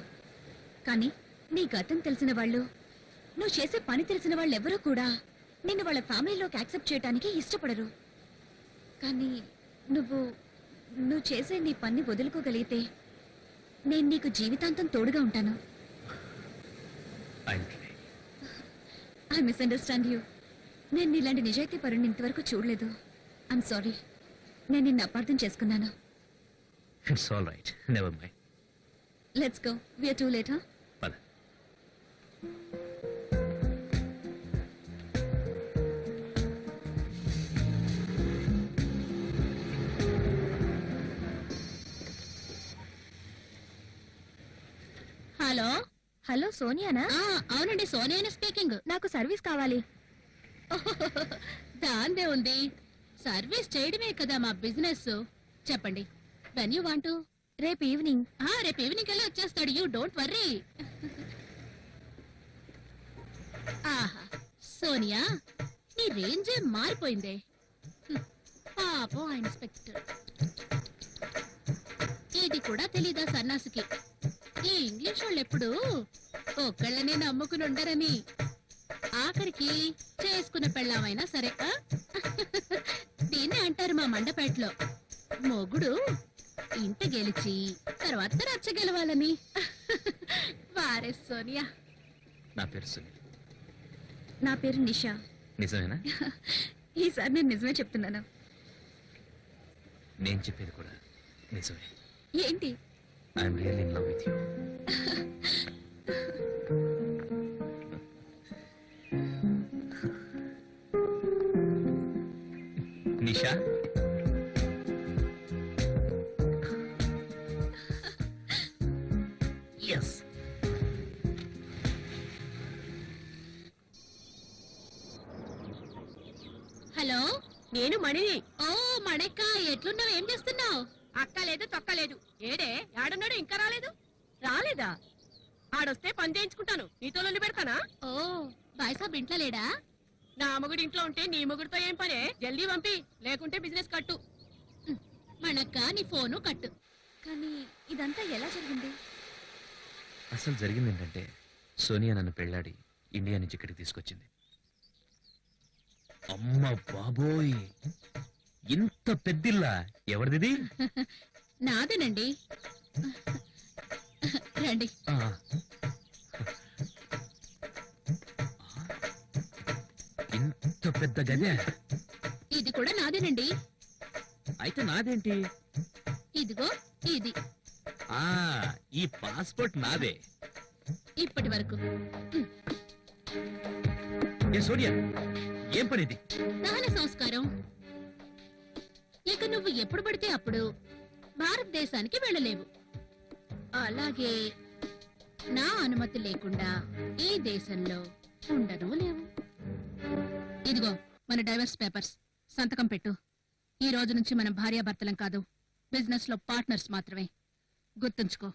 కానీ నీ గతం తెలిసిన వాళ్ళు, నువ్వు చేసే పని తెలిసిన వాళ్ళు ఎవరూ కూడా నిన్ను వాళ్ళ ఫ్యామిలీలోకి యాక్సెప్ట్ చేయడానికి ఇష్టపడరు. కానీ నువ్వు చేసే నీ పని వదులుకోగలిగితే నేను నీకు జీవితాంతం తోడుగా ఉంటాను. I misunderstand you. నేను నీలాంటి నిజాయితీ పరుని ఇంతవరకు చూడలేదు. ఐఎమ్ సారీ, నేను నిన్ను అపార్థం చేసుకున్నాను. It's all right, never mind. Let's go, we are too late. పద. హలో. హలో, సోనియానా? అవునండి, సోనియానే స్పీకింగ్. నాకు సర్వీస్ కావాలి. దాందే ఉంది, సర్వీస్ చేయడమే కదా మా బిజినెస్. చెప్పండి, వెన్ యూ వాంట్? రేపు ఈవినింగ్. రేపు ఈవినింగ్ కల్లా వచ్చేస్తాడు. You don't worry. ఆహా, సోనియా నీ రేంజే మారిపోయిందే. పాపం ఆ ఇన్స్పెక్టర్. ఇది కూడా తెలీదా సన్నాసికి? ఈ ఇంగ్లీష్ వాళ్ళు ఎప్పుడు ఒక్కళ్ళనే నమ్ముకుని ఉండరని. ఆఖరికి చేసుకున్న పెళ్ళామైనా సరే. దీన్నే అంటారు మా మండపేటలో మొగుడు ఇంట గెలిచి తర్వాత రచ్చ గెలవాలని. వారే సోనియా. నా పేరు సునీల్. నా పేరు నిషా. నిజమేనా? ఈసారి నేను నిజమే చెప్తున్నాను. నేను చెప్పేది కూడా నిజమే. ఏంటి? I'm really in love with you. Nisha, yes. Hello, నేను మణిని. ఓ మణక్క, ఎట్లున్నావు? ఏం చేస్తున్నావు? అక్క లేదు తొక్క లేదు. ఏడే ఆడున్నాడు ఇంకా రాలేదు? రాలేదా? ఆడొస్తే పని చేయించుకుంటాను. నీతో లొల్లి పెడతానా? ఓ బాయ్సాబ్ ఇంట్లో లేడా? నా మొగుడు ఇంట్లో ఉంటే నీ మొగుడితో ఏం పనే? జల్దీ పంపి, లేకుంటే బిజినెస్ కట్టు. మణక్క, నీ ఫోను కట్టు. కానీ ఇదంతా ఎలా జరిగింది? అసలు జరిగింది ఏంటంటే, సోనియా నన్ను పెళ్ళాడి ఇండియా నుంచి ఇక్కడికి తీసుకొచ్చింది. అమ్మ బాబోయ్, ఇంత పెద్దిల్లా ఎవరిది? నాదేనండి. రండి. ఇంత పెద్ద గదే? ఇది కూడా నాదేనండి. అయితే నాదేంటి? ఇదిగో ఇది. ఆ ఈ పాస్పోర్ట్ నాదే. ఇప్పటి వరకు ఏ సోనియా, ఏం పనిది? దహన సంస్కారం. ఇక నువ్వు ఎప్పుడు పడితే అప్పుడు భారతదేశానికి వెళ్ళలేవు. అలాగే నా అనుమతి లేకుండా ఈ దేశంలో ఉండను లేవు. ఇదిగో మన డైవర్స్ పేపర్స్, సంతకం పెట్టు. ఈ రోజు నుంచి మనం భార్యాభర్తలం కాదు, బిజినెస్ లో పార్ట్నర్స్ మాత్రమే. గుర్తుంచుకో,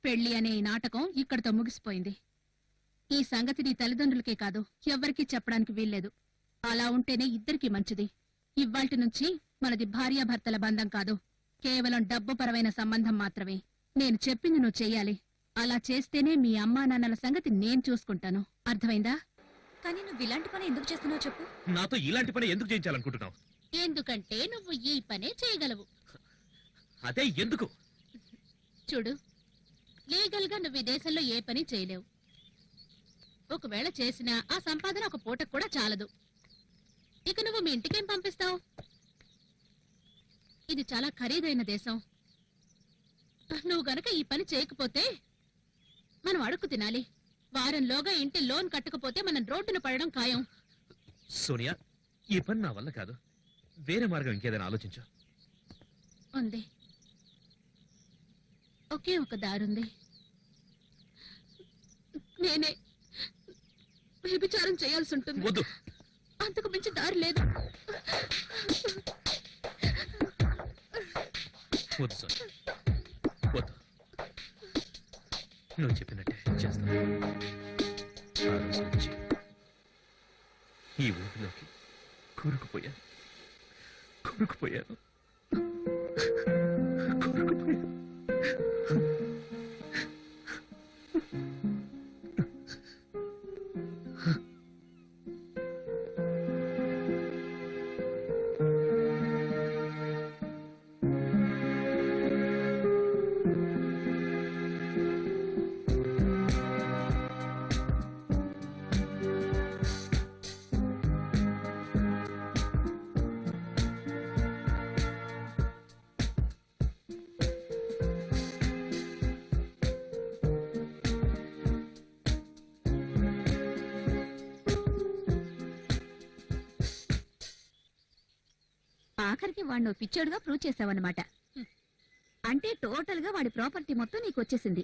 పెళ్లి అనే ఈ నాటకం ఇక్కడితో ముగిసిపోయింది. ఈ సంగతి నీ తల్లిదండ్రులకే కాదు, ఎవ్వరికీ చెప్పడానికి వీల్లేదు. అలా ఉంటేనే ఇద్దరికీ మంచిది. ఇవ్వాల్టి నుంచి మనది భార్యాభర్తల బంధం కాదు, కేవలం డబ్బు పరమైన సంబంధం మాత్రమే. నేను చెప్పింది నువ్వు చెయ్యాలి. అలా చేస్తేనే మీ అమ్మా నాన్నల సంగతి నేను చూసుకుంటాను. అర్థమైందా? కానీ నువ్వు ఇలాంటి పని ఎందుకు చేస్తున్నావు చెప్పు? నాతో ఇలాంటి పని ఎందుకు చేయించాలనుకుంటున్నావు? ఎందుకంటే నువ్వు ఈ పనే చేయగలవు. అదే ఎందుకు? చూడు, లీగల్ గా నువ్వు ఈ దేశంలో ఏ పని చేయలేవు. ఒకవేళ చేసినా ఆ సంపాదన ఒక పూటకు కూడా చాలదు. ఇక నువ్వు మీ ఇంటికేం పంపిస్తావు? ఇది చాలా ఖరీదైన దేశం. నువ్వు గనక ఈ పని చేయకపోతే మనం అడుక్కు తినాలి. వారంలోగా ఇంటి లోన్ కట్టకపోతే మనం రోడ్డున పడడం ఖాయం. సోనియా, ఈ పని నా వల్ల కాదు. వేరే మార్గం ఇంకేదైనా ఆలోచించు. ఉంది, ఒకే ఒక దారుంది. నేనే వ్యభిచారం చేయాల్సి ఉంటుంది. వద్దు. అంతకు మించి దారి లేదు. వద్దు సార్, వద్దు. నువ్వు చెప్పినట్టే చేస్తాను. ఆ రోజు నుంచి ఈ ఊపిలోకి కూరుకుపోయాను. ఆఖరికి వాడిని పిచ్చోడుగా ప్రూవ్ చేసావన్నమాట. అంటే టోటల్ గా వాడి ప్రాపర్టీ మొత్తం నీకు వచ్చేసింది.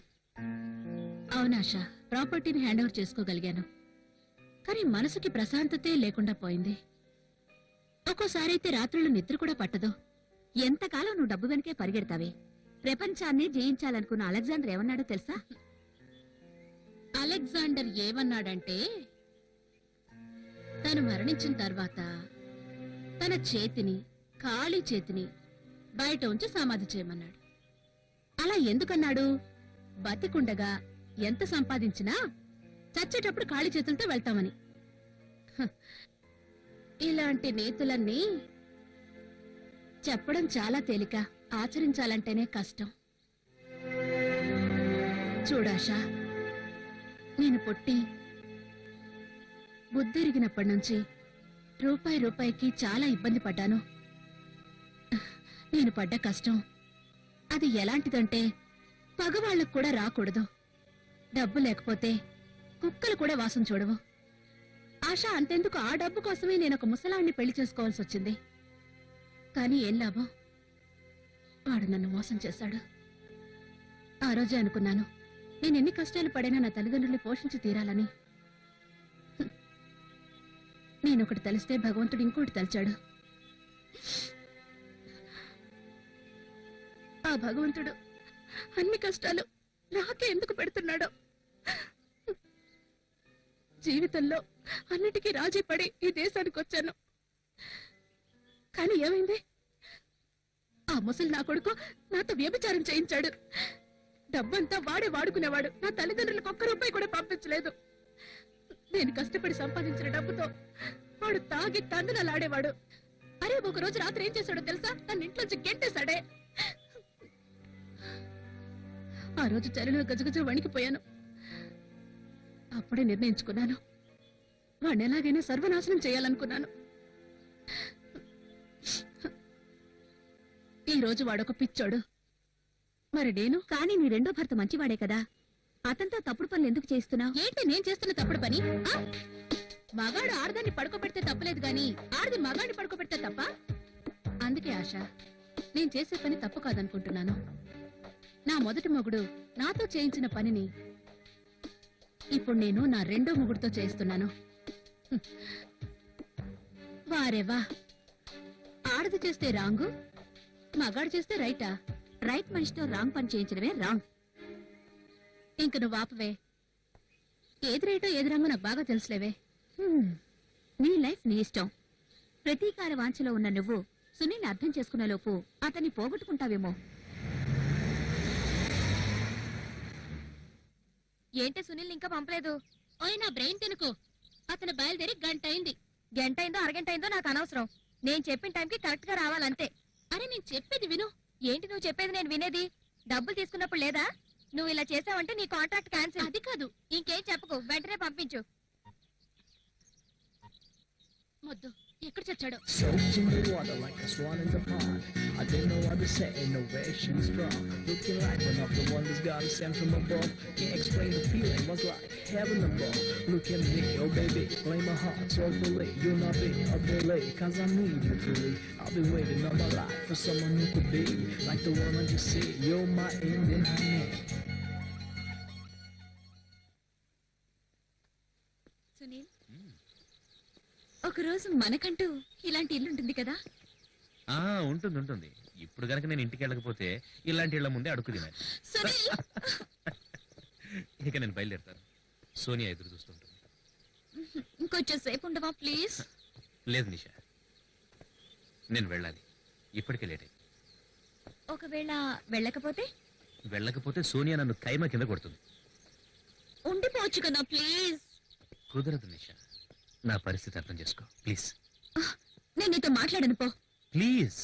అవునాషా, ప్రాపర్టీని హ్యాండ్ ఓవర్ చేసుకోగలిగాను. కానీ మనసుకి ప్రశాంతతే లేకుండా పోయింది. ఒక్కోసారి అయితే రాత్రులు నిద్ర కూడా పట్టదు. ఎంతకాలం నువ్వు డబ్బు వెనకే పరిగెడతావే? ప్రపంచాన్ని జయించాలనుకున్న అలెగ్జాండర్ ఏమన్నాడో తెలుసా? అలెగ్జాండర్ ఏమన్నాడంటే, తను మరణించిన తర్వాత తన చేతిని, ఖాళీ చేతిని బయట ఉంచి సమాధి చేయమన్నాడు. అలా ఎందుకన్నాడు? బతికుండగా ఎంత సంపాదించినా చచ్చేటప్పుడు ఖాళీ చేతులతో వెళ్తామని. హ, ఇలాంటి నీతులన్నీ చెప్పడం చాలా తేలిక, ఆచరించాలంటేనే కష్టం. చూడాషా, నేను పుట్టి బుద్ధిరిగినప్పటి నుంచి రూపాయి రూపాయికి చాలా ఇబ్బంది పడ్డాను. నేను పడ్డ కష్టం అది ఎలాంటిదంటే పగవాళ్ళకు కూడా రాకూడదు. డబ్బు లేకపోతే కుక్కలు కూడా వాసన చూడవు. ఆశ అంతెందుకు, ఆ డబ్బు కోసమే నేను ఒక ముసలాన్ని పెళ్లి చేసుకోవాల్సి వచ్చింది. కానీ ఏం లాభం, వాడు నన్ను మోసం చేశాడు. ఆ రోజే అనుకున్నాను, నేను ఎన్ని కష్టాలు పడినా నా తల్లిదండ్రుల్ని పోషించి తీరాలని. నేనొకటి తలిస్తే భగవంతుడు ఇంకోటి తలిచాడు. ఆ భగవంతుడు అన్ని కష్టాలు నాకే ఎందుకు పెడుతున్నాడో. జీవితంలో అన్నిటికీ రాజీ పడి ఈ దేశానికి వచ్చాను. కానీ ఏమైంది, ఆ ముసలి నా కొడుకు నాతో వ్యభిచారం చేయించాడు. డబ్బంతా వాడే వాడుకునేవాడు. నా తల్లిదండ్రులకు ఒక్క రూపాయి కూడా పంపించలేదు. నేను కష్టపడి సంపాదించిన డబ్బుతో వాడు తాగి తందనలాడేవాడు. అరే ఒక రోజు రాత్రి ఏం చేశాడో తెలుసా, నన్ను ఇంట్లోంచి గెంటేశాడే. ఆ రోజు చలిలో గజగజ వణికిపోయాను. అప్పుడే నిర్ణయించుకున్నాను, వాడిని ఎలాగైనా సర్వనాశనం చేయాలనుకున్నాను. ఈ రోజు వాడొక పిచ్చోడు, మరి నేను. కానీ నీ రెండో భర్త మంచివాడే కదా, అతనితో తప్పుడు పనులు ఎందుకు చేస్తున్నావు? ఏంటి నేను చేస్తున్న తప్పుడు పని? ఆ? మగాడు ఆడదాన్ని పడుకోబెడితే తప్పలేదు గాని ఆడది మగాడిని పడుకోబెడితే తప్ప? అందుకే ఆశ, నేను చేసే పని తప్పు కాదనుకుంటున్నాను. నా మొదటి మొగుడు నాతో చేయించిన పనిని ఇప్పుడు నేను నా రెండో మొగుడుతో చేయిస్తున్నాను. వారేవా, ఆడది చేస్తే రాంగు, మగాడు చేస్తే రైటా? రైట్ మనిషితో రాంగ్ పని చేయించడమే రాంగ్. ఇంక నువ్వు ఆపవే. ఏది రైటో ఏది రాంగో నాకు బాగా తెలుసులేవే. నీ లైఫ్ నీ ఇష్టం. ప్రతీకార వాంఛలో ఉన్న నువ్వు సునీల్ అర్థం చేసుకునే లోపు అతన్ని పోగొట్టుకుంటావేమో. ఏంటి సునీల్ ఇంకా పంపలేదు? ఓయ్ నా బ్రెయిన్ తినుకో, అతను బయలుదేరి గంట అయింది. గంట అయిందో అరగంట అయిందో నాకు అనవసరం. నేను చెప్పిన టైంకి కరెక్ట్ గా రావాలంతే. అరే నేను చెప్పేది విను. ఏంటి నువ్వు చెప్పేది నేను వినేది? డబ్బులు తీసుకున్నప్పుడు లేదా? నువ్వు ఇలా చేసావంటే నీ కాంట్రాక్ట్ క్యాన్సిల్. అది కాదు, ఇంకేం చెప్పకు, వెంటనే పంపించు. మొద్దు ఎక్కడ చచ్చాడో. Soaked in the water like a swan in the pond. I don't know what to say, no where she's from. Looking like one of the wonders God is sent from above. Can't explain the feeling, was like heaven above. Look at me, oh baby, play my heart soulfully. You'll not be a delay, cause I need you to leave. I've been waiting all my life for someone who could be like the one I just see. You're my Indian honey. Sunil, ఒకరోజు మనకంటూ ఇలాంటి ఇల్లు ఉంటుంది కదా? ఉంటుంది ఉంటుంది. ఇప్పుడు గనక నేను ఇంటికి వెళ్ళకపోతే ఇలాంటి ఇళ్ల ముందే అడుగు తినాలి. సునీల్, ఇక నేను బయలుదేరుతాను. సోనియా ఎదురు చూస్తుంటుంది. ఇంకొంచెం సేపు ఉండవా ప్లీజ్? లేదు నిషా, నేను వెళ్ళాలి. ఇప్పటికే లేట్ అయింది. ఒకవేళ వెళ్ళకపోతే సోనియా నన్ను కైమా కింద కొడుతుంది. ఉండిపోవచ్చు కదా ప్లీజ్? కుదరదు నిషా, నా పరిస్థితి అర్థం చేసుకో ప్లీజ్. నేను నీతో మాట్లాడను, పో ప్లీజ్.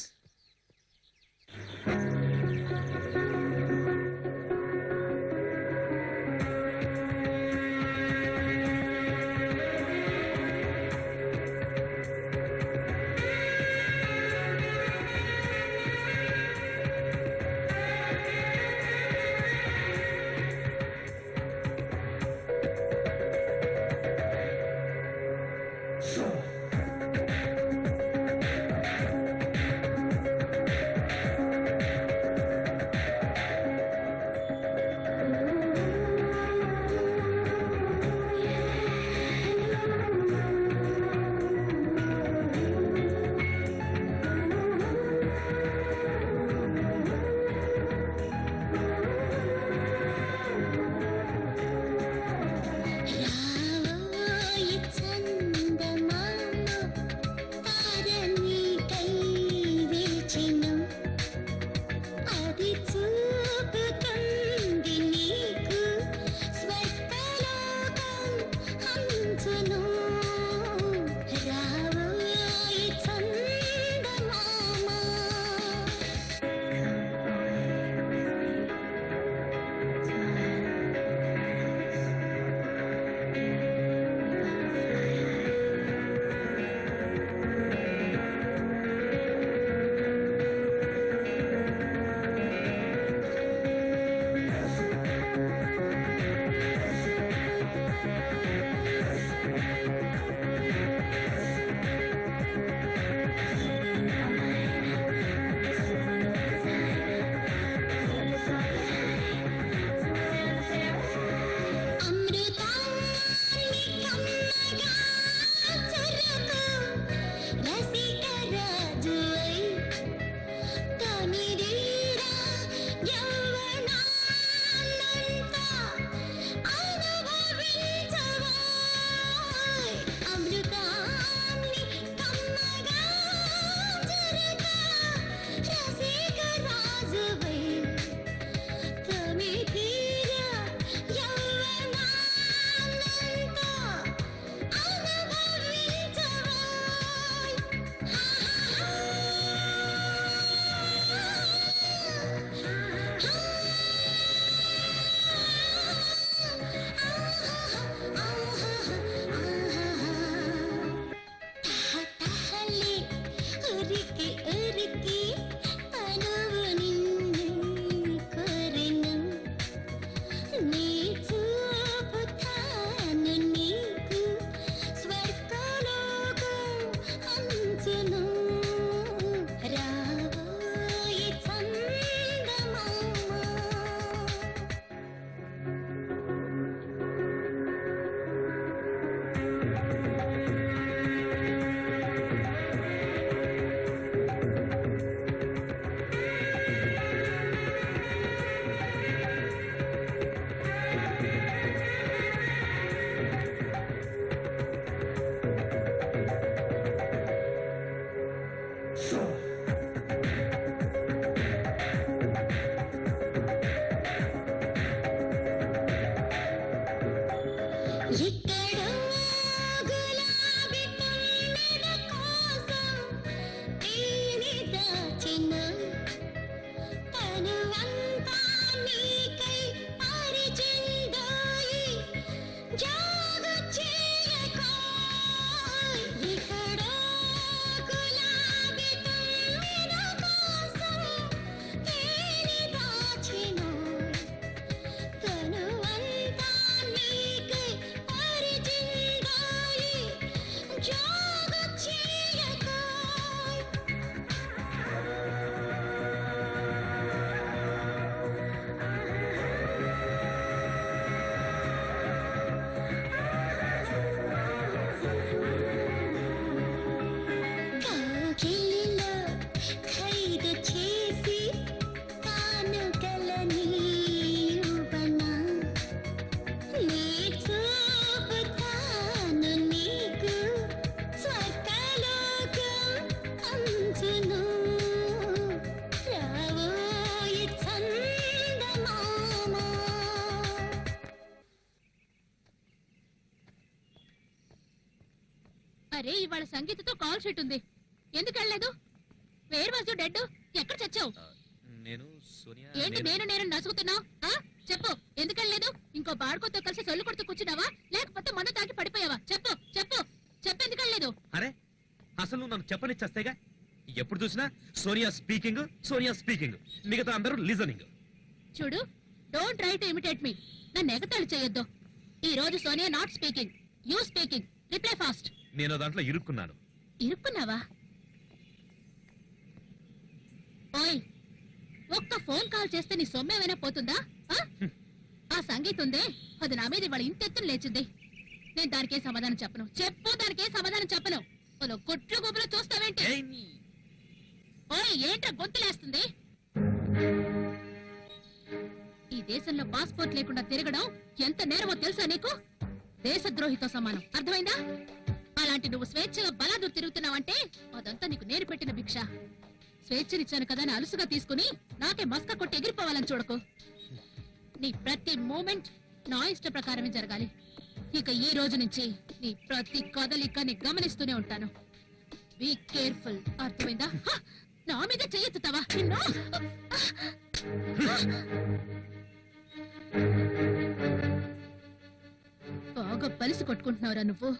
అరే ఇవాళ సంగీతతో కాల్ షీట్ ఉంది, ఎందుకు వెళ్ళలేదు? Where was you dead? ఎక్కడ చచ్చావు? నేను సోనియా ఏంటి నేను నసుగుతున్నావు? చెప్పు, ఎందుకు వెళ్ళలేదు? ఇంకో బాడుకోతో కలిసి సొల్లు కొడుతూ కూర్చున్నావా, లేకపోతే మందు తాగి పడిపోయావా? చెప్పు చెప్పు చెప్పు, ఎందుకు వెళ్ళలేదు? అరే అసలు నువ్వు నన్ను చెప్పని చస్తేగా. ఎప్పుడు చూసినా సోనియా స్పీకింగ్, మిగతా అందరూ లిజనింగ్. చూడు, డోంట్ ట్రై టు ఇమిటేట్ మీ. నన్ను ఎగతాళి చేయొద్దు. ఈ రోజు Sonia not speaking, you speaking. Reply fast. నేను దాంట్లో ఇరుక్కున్నాను. ఇరుక్కున్నావా? ఓయ్, ఒక్క ఫోన్ కాల్ చేస్తే నీ సొమ్మేమైనా పోతుందా? ఆ సంగీత ఉందే, అది నా మీద ఇవాళ ఇంతెత్తున లేచింది. నేను దానికే సమాధానం చెప్పను. చెప్పు, దానికే సమాధానం చెప్పను. గుట్లు గుబులు చూస్తావేంటి? ఓయ్, ఏంట్రా గొంతులేస్తుంది? ఈ దేశంలో పాస్పోర్ట్ లేకుండా తిరగడం ఎంత నేరమో తెలుసా నీకు? దేశద్రోహితో సమానం, అర్థమైందా? అలాంటి నువ్వు స్వేచ్ఛగా బలాదూరు తిరుగుతున్నావంటే అదంతా నీకు నేను పెట్టిన భిక్ష. స్వేచ్ఛనిచ్చాను కదా అని అలుసుగా తీసుకుని నాకే మస్క కొట్టి ఎగిరిపోవాలని చూడకు. నీ ప్రతి మూమెంట్ నా ఇష్ట ప్రకారమే జరగాలి. ఇక ఈ రోజు నుంచి నీ ప్రతి కదలికని గమనిస్తూనే ఉంటాను. బీ కేర్ఫుల్, అర్థమైందా? నా మీద చెయ్యెత్తుతావా? నిన్ను బాగా పలిసి కొట్టుకుంటున్నావురా నువ్వు.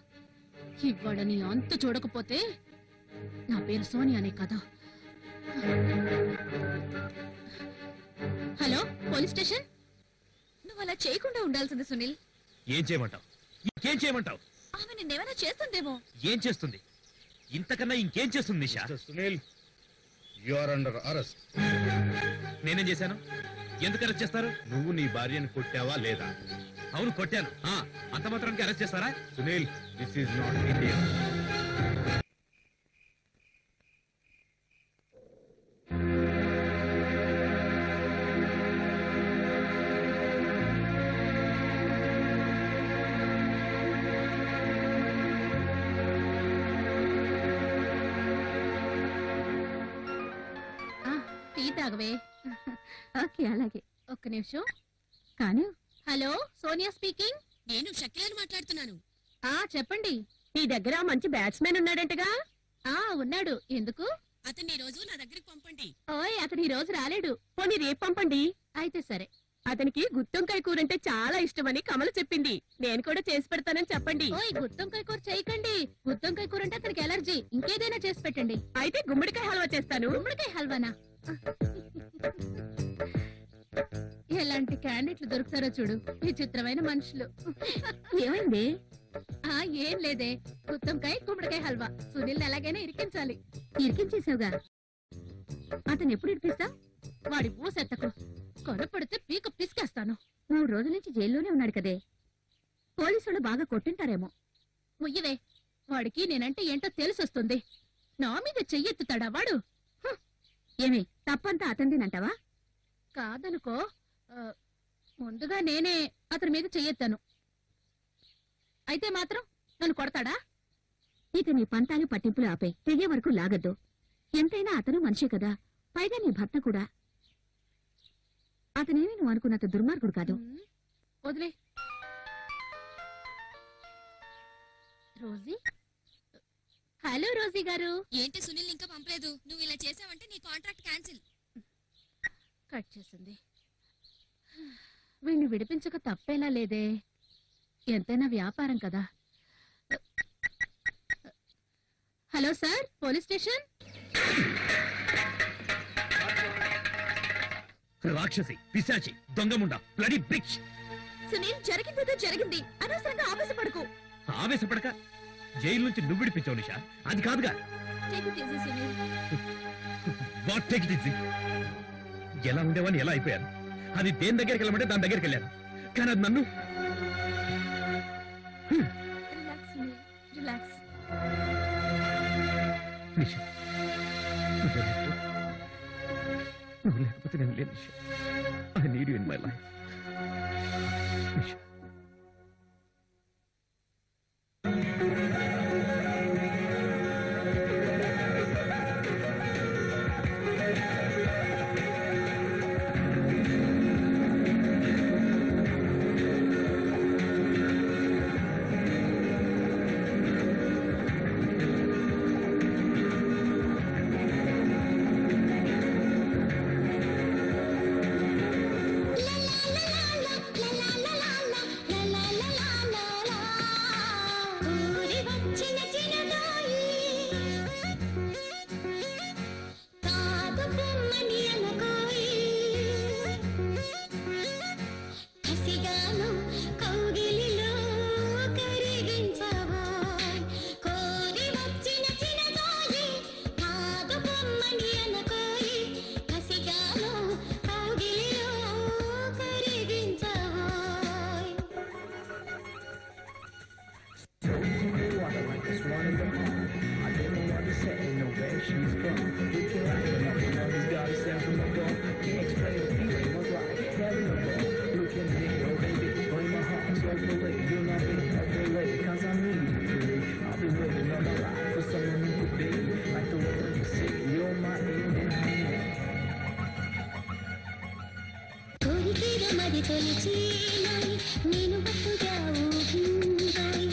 ఇవాళ నీ అంతు చూడకపోతే నా పేరు సోనియానే కదా. Hello, police station. నువ్వు అలా చేయకుండా ఉండాల్సింది సునీల్. ఏం చేయమంటావు? ఇంకేం చేయమంటావు? ఆమె నిన్నేమైనా చేస్తుందేమో. ఏం చేస్తుంది? ఇంతకన్నా ఇంకేం చేస్తుంది Nisha? Sunil, you are under arrest. నేనేం చేశాను? ఎందుకు అరెస్ట్ చేస్తారు? నువ్వు నీ భార్యను కొట్టావా లేదా? అవును, కొట్టాను. అంత మాత్రానికి అరెస్ట్ చేస్తారా? Sunil, this is not India. Tea తాగవే. ఓకే, అలాగే. ఒక్క నిమిషం. కానీ హలో, సోనియా స్పీకింగ్. నేను షక్యాని మాట్లాడుతున్నాను. చెప్పండి. నీ దగ్గర మంచి బ్యాట్స్మెన్ ఉన్నాడంటగా? ఉన్నాడు. ఎందుకు? అతన్ని రోజు నా దగ్గరికి పంపండి. ఓయ్, అతను ఈ రోజు రాలేడు. పోనీ రేపు పంపండి. అయితే సరే. అతనికి గుత్తొంకాయ కూర అంటే చాలా ఇష్టమని కమల చెప్పింది. నేను కూడా చేసి పెడతానని చెప్పండి. ఓయ్, గుత్తొంకాయ కూర చేయకండి. గుత్తొంకాయ కూర అంటే అతనికి ఎలర్జీ. ఇంకేదైనా చేసి పెట్టండి. అయితే గుమ్మడికాయ హల్వా చేస్తాను. గుమ్మడికాయ హల్వానా? ఎలాంటి క్యాండిడేట్లు దొరుకుతారో చూడు, విచిత్రమైన మనుషులు. ఏమైంది? ఏం లేదే, గుత్తొంకాయ గుమ్మడికాయ హల్వా. సునీల్ ఎలాగైనా ఇరికించాలి. ఇరికించేసావుగా, అతను ఎప్పుడు ఇరికిస్తా? వాడి పూసెత్తకు. కొనపడితే పీక పిసికేస్తాను. 3 రోజుల నుంచి జైల్లోనే ఉన్నాడు కదే. పోలీసులు బాగా కొట్టింటారేమో. ముయ్యవే, వాడికి నేనంటే ఏంటో తెలిసొస్తుంది. నా మీద చెయ్యెత్తుతాడా వాడు? ఏమే, తప్పంతా అతందినంటావా? కాదనుకో, ముందుగా నేనే అతని మీద చెయ్యెత్తాను. అయితే మాత్రం నన్ను కొడతాడా? ఇక నీ పంతాలు పట్టింపులు ఆపే, తెగే వరకు లాగద్దు. ఎంతైనా అతను మనిషి కదా, పైగా నీ భర్త కూడా. అతనేమి నువ్వు అనుకున్నంత దుర్మార్గుడు కాదు. వదిలే. రోజీ? హలో రోజీ గారు. ఏంటి సునీల్ ఇంకా పంపలేదు? నువ్వు ఇలా చేసావంటే నీ కాంట్రాక్ట్ క్యాన్సిల్. కట్ చేసింది. వీణ్ణి విడిపించక తప్పేలా లేదే, ఎంతైనా వ్యాపారం కదా. Hello sir, police station. రాక్షసి, పిశాచి, దొంగముండా, బ్లడీ బిచ్. సునీల్, జరిగిందేదో జరిగింది. అనవసరంగా ఆవేశపడకు. ఆవేశపడక జైలు నుంచి నువ్వు విడిపించావు నిషా, అది కాదుగా. What take it easy? ఎలా ఉండేవాని ఎలా అయిపోయాను? అది దేని దగ్గరికి వెళ్ళమంటే దాని దగ్గరికి వెళ్ళాను, కానీ అది నన్ను. రిలాక్స్. నిషా, నువ్వు లేకపోతే నేను లేను Nisha. I need you in my life Nisha. తొలిచి నేను బతుగా ఊహిందోయ్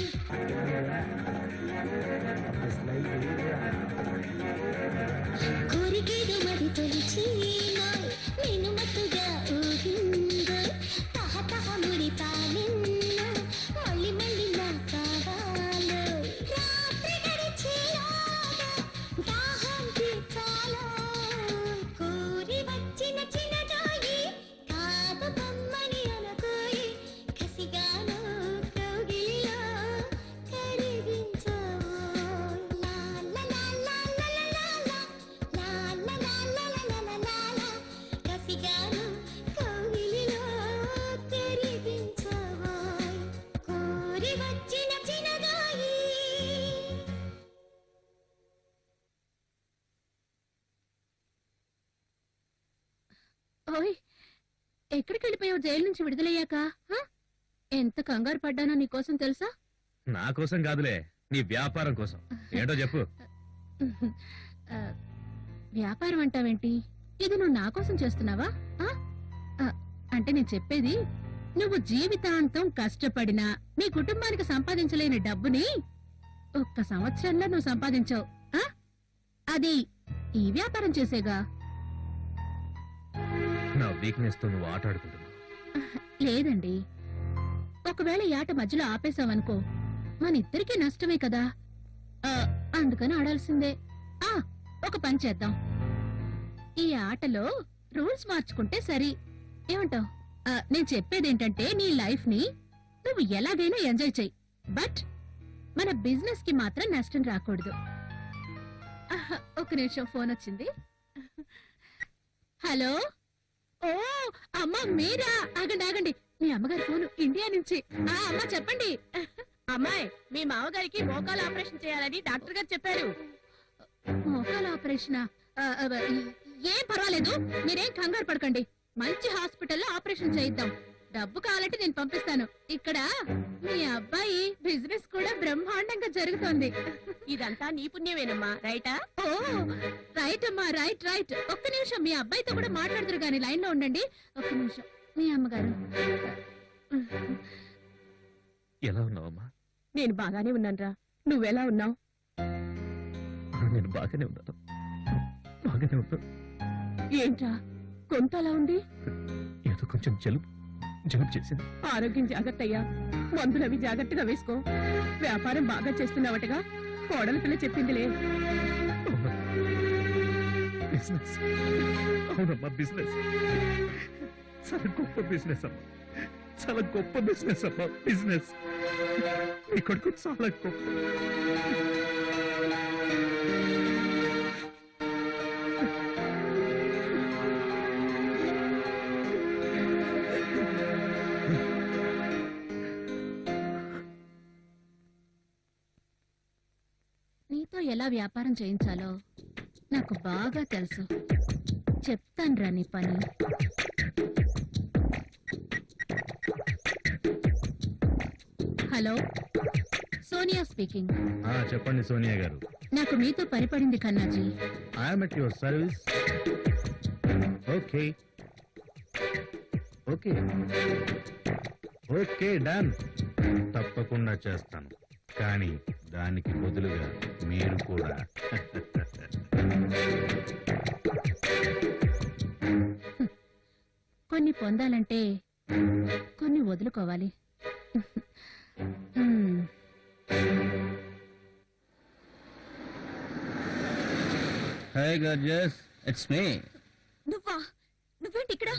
కోరికేదో మరి తొలిచి నేను బతుగా ఊహిందోయ్ తహ తహ ముడి పాలెన్నో మళ్ళీ మళ్ళీ నా కావాలో రాత్రి గడిచేలాగా దాహం తీర్చాలో కోరి వచ్చిన చిన్నదోయి కాదు బొమ్మని అనుకోయి కసిగాను కౌగిలిలో కరిగించవో లా లా లా లా లా లా లా లా లా లా లా లా లా లా కసిగాను కౌగిలిలో కరిగించవో కోరి వచ్చిన చిన్నదోయి ఓయ్ ఎక్కడికి వెళ్ళిపోయావు జైలు నుంచి విడుదలయ్యాక హ? ఎంత కంగారు పడ్డానో నీకోసం తెలుసా? నా కోసం కాదులే, నీ వ్యాపారం కోసం. ఏంటో చెప్పు. ఆ, వ్యాపారం అంటావేంటి? ఇది నువ్వు నా కోసం చేస్తున్నావా? ఆ? ఆ, అంటే నేను చెప్పేది, నువ్వు జీవితాంతం కష్టపడినా నీ కుటుంబానికి సంపాదించలేని డబ్బుని 1 సంవత్సరంలో నువ్వు సంపాదించావు. ఆ? అది ఈ వ్యాపారం చేసేగా. నా వీక్నెస్ తో నువ్వు ఆట ఆడుకుంటున్నావు. లేదండి, ఒకవేళ ఈ ఆట మధ్యలో ఆపేశావనుకో మన ఇద్దరికీ నష్టమే కదా. అందుకని ఆడాల్సిందే. ఒక పని చేద్దాం, ఈ ఆటలో రూల్స్ మార్చుకుంటే సరి. ఏమంటావ్? నేను చెప్పేదేంటంటే నీ లైఫ్ ని నువ్వు ఎలాగైనా ఎంజాయ్ చెయ్యి, బట్ మన బిజినెస్ కి మాత్రం నష్టం రాకూడదు. ఒక నిమిషం, ఫోన్ వచ్చింది. హలో. ఓ అమ్మా మీరా? ఆగండి ఆగండి, మీ అమ్మగారి ఫోన్ ఇండియా నుంచి. అమ్మా చెప్పండి. అమ్మాయి, మీ మామగారికి మోకాలు ఆపరేషన్ చేయాలని డాక్టర్ గారు చెప్పారు. మోకాల ఆపరేషనా? ఏం పర్వాలేదు, మీరేం కంగారు పడకండి. మంచి హాస్పిటల్లో ఆపరేషన్ చేయిద్దాం. డబ్బు కావాలంటే నేను పంపిస్తాను. ఇక్కడ మీ అబ్బాయి బిజినెస్ కూడా బ్రహ్మాండంగా జరుగుతోంది. ఇదంతా నీ పుణ్యమేనమ్మా, రైటా? ఓ రైట్ అమ్మా, రైట్ రైట్. ఒక్క నిమిషం, మీ అబ్బాయితో కూడా మాట్లాడుతురు గాని లైన్ లో ఉండండి. ఒక్క నిమిషం. మీ అమ్మగారు ఎలా ఉన్నావమ్మా? నేను బాగానే ఉన్నానురా, నువ్వెలా ఉన్నావు? నేను బాగానే ఉన్నాను, బాగానే ఉన్నాను. ఏంట్రా గొంతు అలా ఉంది? ఏదో కొంచెం జలుబు చేసింది. ఆరోగ్యం జాగ్రత్త అయ్యా, మందులవి జాగ్రత్తగా వేసుకో. వ్యాపారం బాగా చేస్తున్నావటగా, కోడల పిల్ల చెప్పిందిలే. బిజినెస్, అవునమ్మా బిజినెస్, చాలా గొప్ప బిజినెస్ అమ్మా, చాలా గొప్ప బిజినెస్ అమ్మా. బిజినెస్ మీ కొడుకు చాలా గొప్ప. నీతో ఎలా వ్యాపారం చేయించాలో నాకు బాగా తెలుసు. చెప్తాన్రా నీ పని. Hello, Sonia speaking. చెప్పండి సోనియా గారు. నాకు మీతో పని పడింది Kannaji. I'm at your service. Okay okay okay, done. తప్పకుండా చేస్తాను, కానీ దానికి బదులుగా మీరు కూడా. కొన్ని పొందాలంటే కొన్ని వదులుకోవాలి. Hi gorgeous, it's me. నువ్వేంటి ఇక్కడ?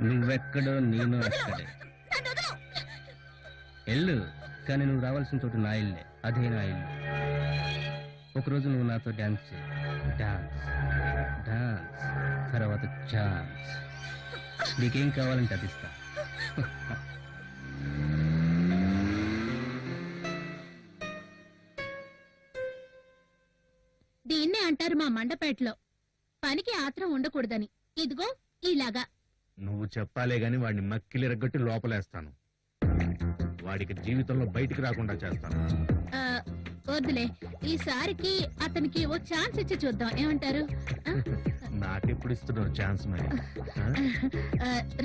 నువ్వెక్కడో నేను అక్కడే. ఎల్లు, కానీ నువ్వు రావాల్సిన చోటు నా ఇల్లే, అదే నా ఇల్లు. ఒకరోజు నువ్వు నాతో డాన్స్ చేయి. డాన్స్ డాన్స్, తర్వాత ఛాన్స్. నీకేం కావాలంటే అది ఇస్తా. దీన్నే అంటారు మా మండపేటలో పనికి ఆత్రం ఉండకూడదని. ఇదిగో ఇలాగా. నువ్వు చెప్పాలే గాని వాడిని మక్కిలిరగొట్టి లోపలేస్తాను. వాడికి జీవితంలో బయటికి రాకుండా చేస్తాను. వద్దులే, ఈసారికి అతనికి ఓ ఛాన్స్ ఇచ్చి చూద్దాం, ఏమంటారు? నాకెప్పుడు ఇస్తున్నావు ఛాన్స్ మరి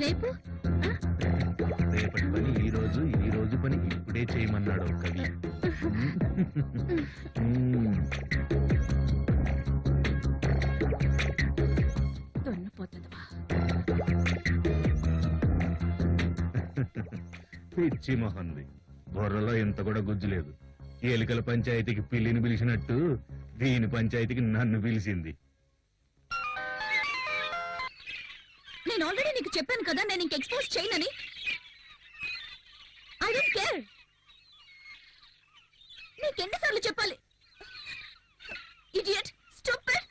రేపు రేపటి పని ఈ రోజు పని ఇప్పుడే చేయమన్నాడు కవి. పిచ్చి మొహంది, బొర్రలో ఇంత కూడా గుజ్జులేదు. ఎలుకల పంచాయతీకి పిల్లిని పిలిచినట్టు దీని పంచాయతీకి నన్ను పిలిచింది. నేను ఆల్రెడీ నీకు చెప్పాను కదా నేను ఇంక ఎక్స్పోజ్ చేయనని. I don't care. నీకెన్నిసార్లు చెప్పాలి? Idiot, stupid.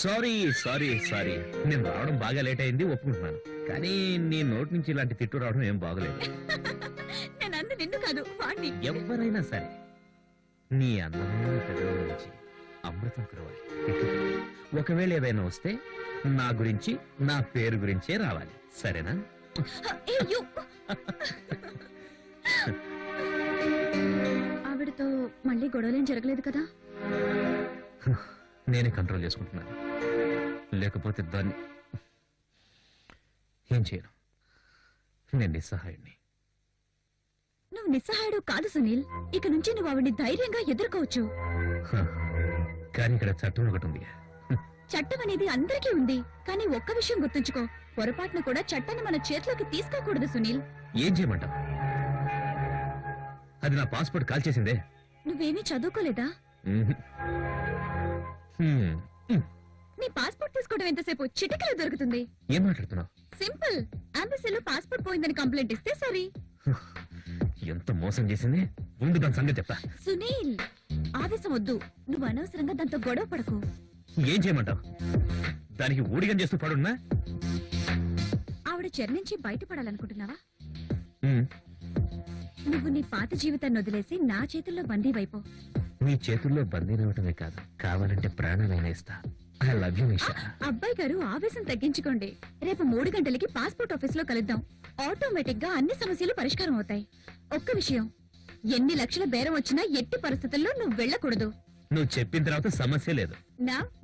Sorry sorry sorry, నేను రావడం బాగా లేట్ అయింది, ఒప్పుకుంటున్నాను. కానీ నీ నోటి నుంచి ఇలాంటి తిట్టు రావడం ఏం బాగలేదు. నేను అంది నిన్ను కాదు, వాణ్ణి. ఎవరైనా సరే నీ అందమైన పెదవుల నుంచి అమృతం కురవాలి. ఒకవేళ ఏదైనా వస్తే నా గురించి, నా పేరు గురించే రావాలి, సరేనా? ఆవిడతో మళ్ళీ గొడవలేం జరగలేదు కదా? నేనే కంట్రోల్ చేసుకుంటున్నాను, లేకపోతే దాన్ని ఏం చేయను. నేను నిస్సహాయుడిని. నువ్వు నిస్సహాయుడు కాదు సునీల్. ఇక నుంచి నువ్వు ఆవిడ్ని ధైర్యంగా ఎదుర్కోవచ్చు. కానీ ఇక్కడ చట్టం ఒకటి ఉంది. చట్టం అనేది అందరికీ ఉంది, కానీ ఒక్క విషయం గుర్తుంచుకో, పొరపాటును కూడా చట్టాన్ని మన చేతిలోకి తీసుకోకూడదు సునీల్. ఏం చేయమంటావు? అది నా పాస్పోర్ట్ కాల్ చేసిందే. నువ్వేమీ చదువుకోలేదా? నీ పాస్పోర్ట్ తీసుకోవడం ఎంతసేపు? చిటికలో దొరుకుతుంది. ఏం మాట్లాడుతున్నావు? సింపుల్. అంబసీలో పాస్పోర్ట్ పోయిందని కంప్లైంట్ ఇస్తే సరి. ఎంత మోసం చేసింది, ముందు దాని సంగతి చెప్తా. సునీల్, ఆవేశం వద్దు. నువ్వు అనవసరంగా దాంతో గొడవ పడకు. ఏం చేయమంటావు? దానికి ఊడిగం చేస్తూ పడున్నా? ఆవిడ చెర నుంచి బయటపడాలనుకుంటున్నావా? నువ్వు నీ పాత జీవితాన్ని వదిలేసి నా చేతుల్లో బందీ వైపో. నీ చేతుల్లో బందీనవటమే కాదు, కావాలంటే ప్రాణాలైనా ఇస్తా. ఐ లవ్ యు నిషా. అబ్బాయి గారు, ఆవేశం తగ్గించుకోండి. రేపు 3 గంటలకి పాస్పోర్ట్ ఆఫీస్ లో కలుద్దాం. ఆటోమేటిక్ గా అన్ని సమస్యలు పరిష్కారం అవుతాయి. ఒక్క విషయం, ఎన్ని లక్షల బేరం వచ్చినా ఎట్టి పరిస్థితుల్లో నువ్వు వెళ్ళకూడదు. నువ్వు చెప్పిన తర్వాత సమస్య లేదు.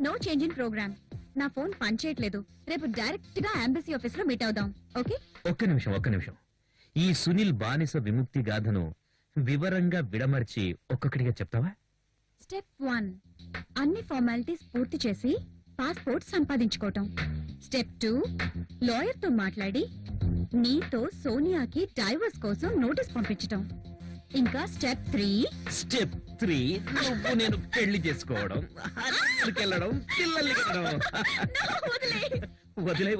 No change in program. నా ఫోన్ పనిచేయట్లేదు. రేపు డైరెక్ట్ గా ఎంబసీ ఆఫీస్ లో మీట్ అవుదాం. ఓకే? ఒక్క నిమిషం. ఈ సునీల్ బానిస విముక్తి గాథను వివరంగా విడమర్చి ఒక్కొక్కటిగా చెప్తావా? స్టెప్ 1, అన్ని ఫార్మాలిటీస్ పూర్తి చేసి పాస్పోర్ట్ సంపాదించుకోవటం. స్టెప్ 2, లాయర్ తో మాట్లాడి నీతో సోనియాకి డైవర్స్ కోసం నోటీస్ పంపించటం. ఇంకా స్టెప్ 3 నువ్వు నేను పెళ్లి చేసుకోవడం, వెళ్ళడం, పిల్లల్ని కనడం.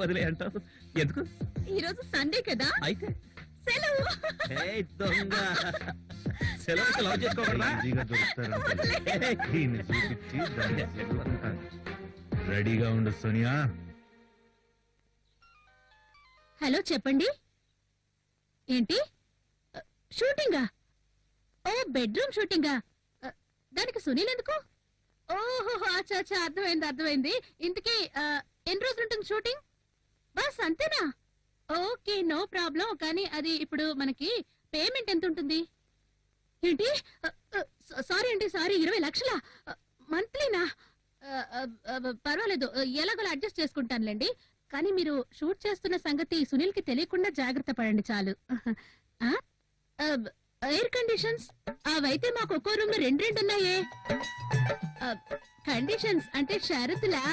వదిలే అంటావు ఎందుకు? ఈ రోజు సండే కదా, అయితే సెలవు. దొంగ సెలవు చేసుకోకూడదా? రెడీగా ఉండు సోనియా. హలో, చెప్పండి. ఏంటి షూటింగా? ఓ, బెడ్రూమ్ షూటింగా? దానికి సునీల్ ఎందుకు? ఓహో, అచ్చా, అర్థమైంది. ఇంతకీ ఎన్ని రోజులు ఉంటుంది షూటింగ్? బస్ అంతేనా? Okay, no problem. కానీ అది ఇప్పుడు మనకి పేమెంట్ ఎంత ఉంటుంది? ఏంటి? సారీ 20 లక్షలా? మంత్లీనా? పర్వాలేదు, ఎలాగోలా అడ్జస్ట్ చేసుకుంటానులేండి. కానీ మీరు షూట్ చేస్తున్న సంగతి సునీల్ కి తెలియకుండా జాగ్రత్త పడండి చాలు. ఎయిర్ కండిషన్స్ అవైతే మాకు ఒక్కో రూమ్ లో 2 ఉన్నాయే. కండిషన్స్ అంటే షరతులా?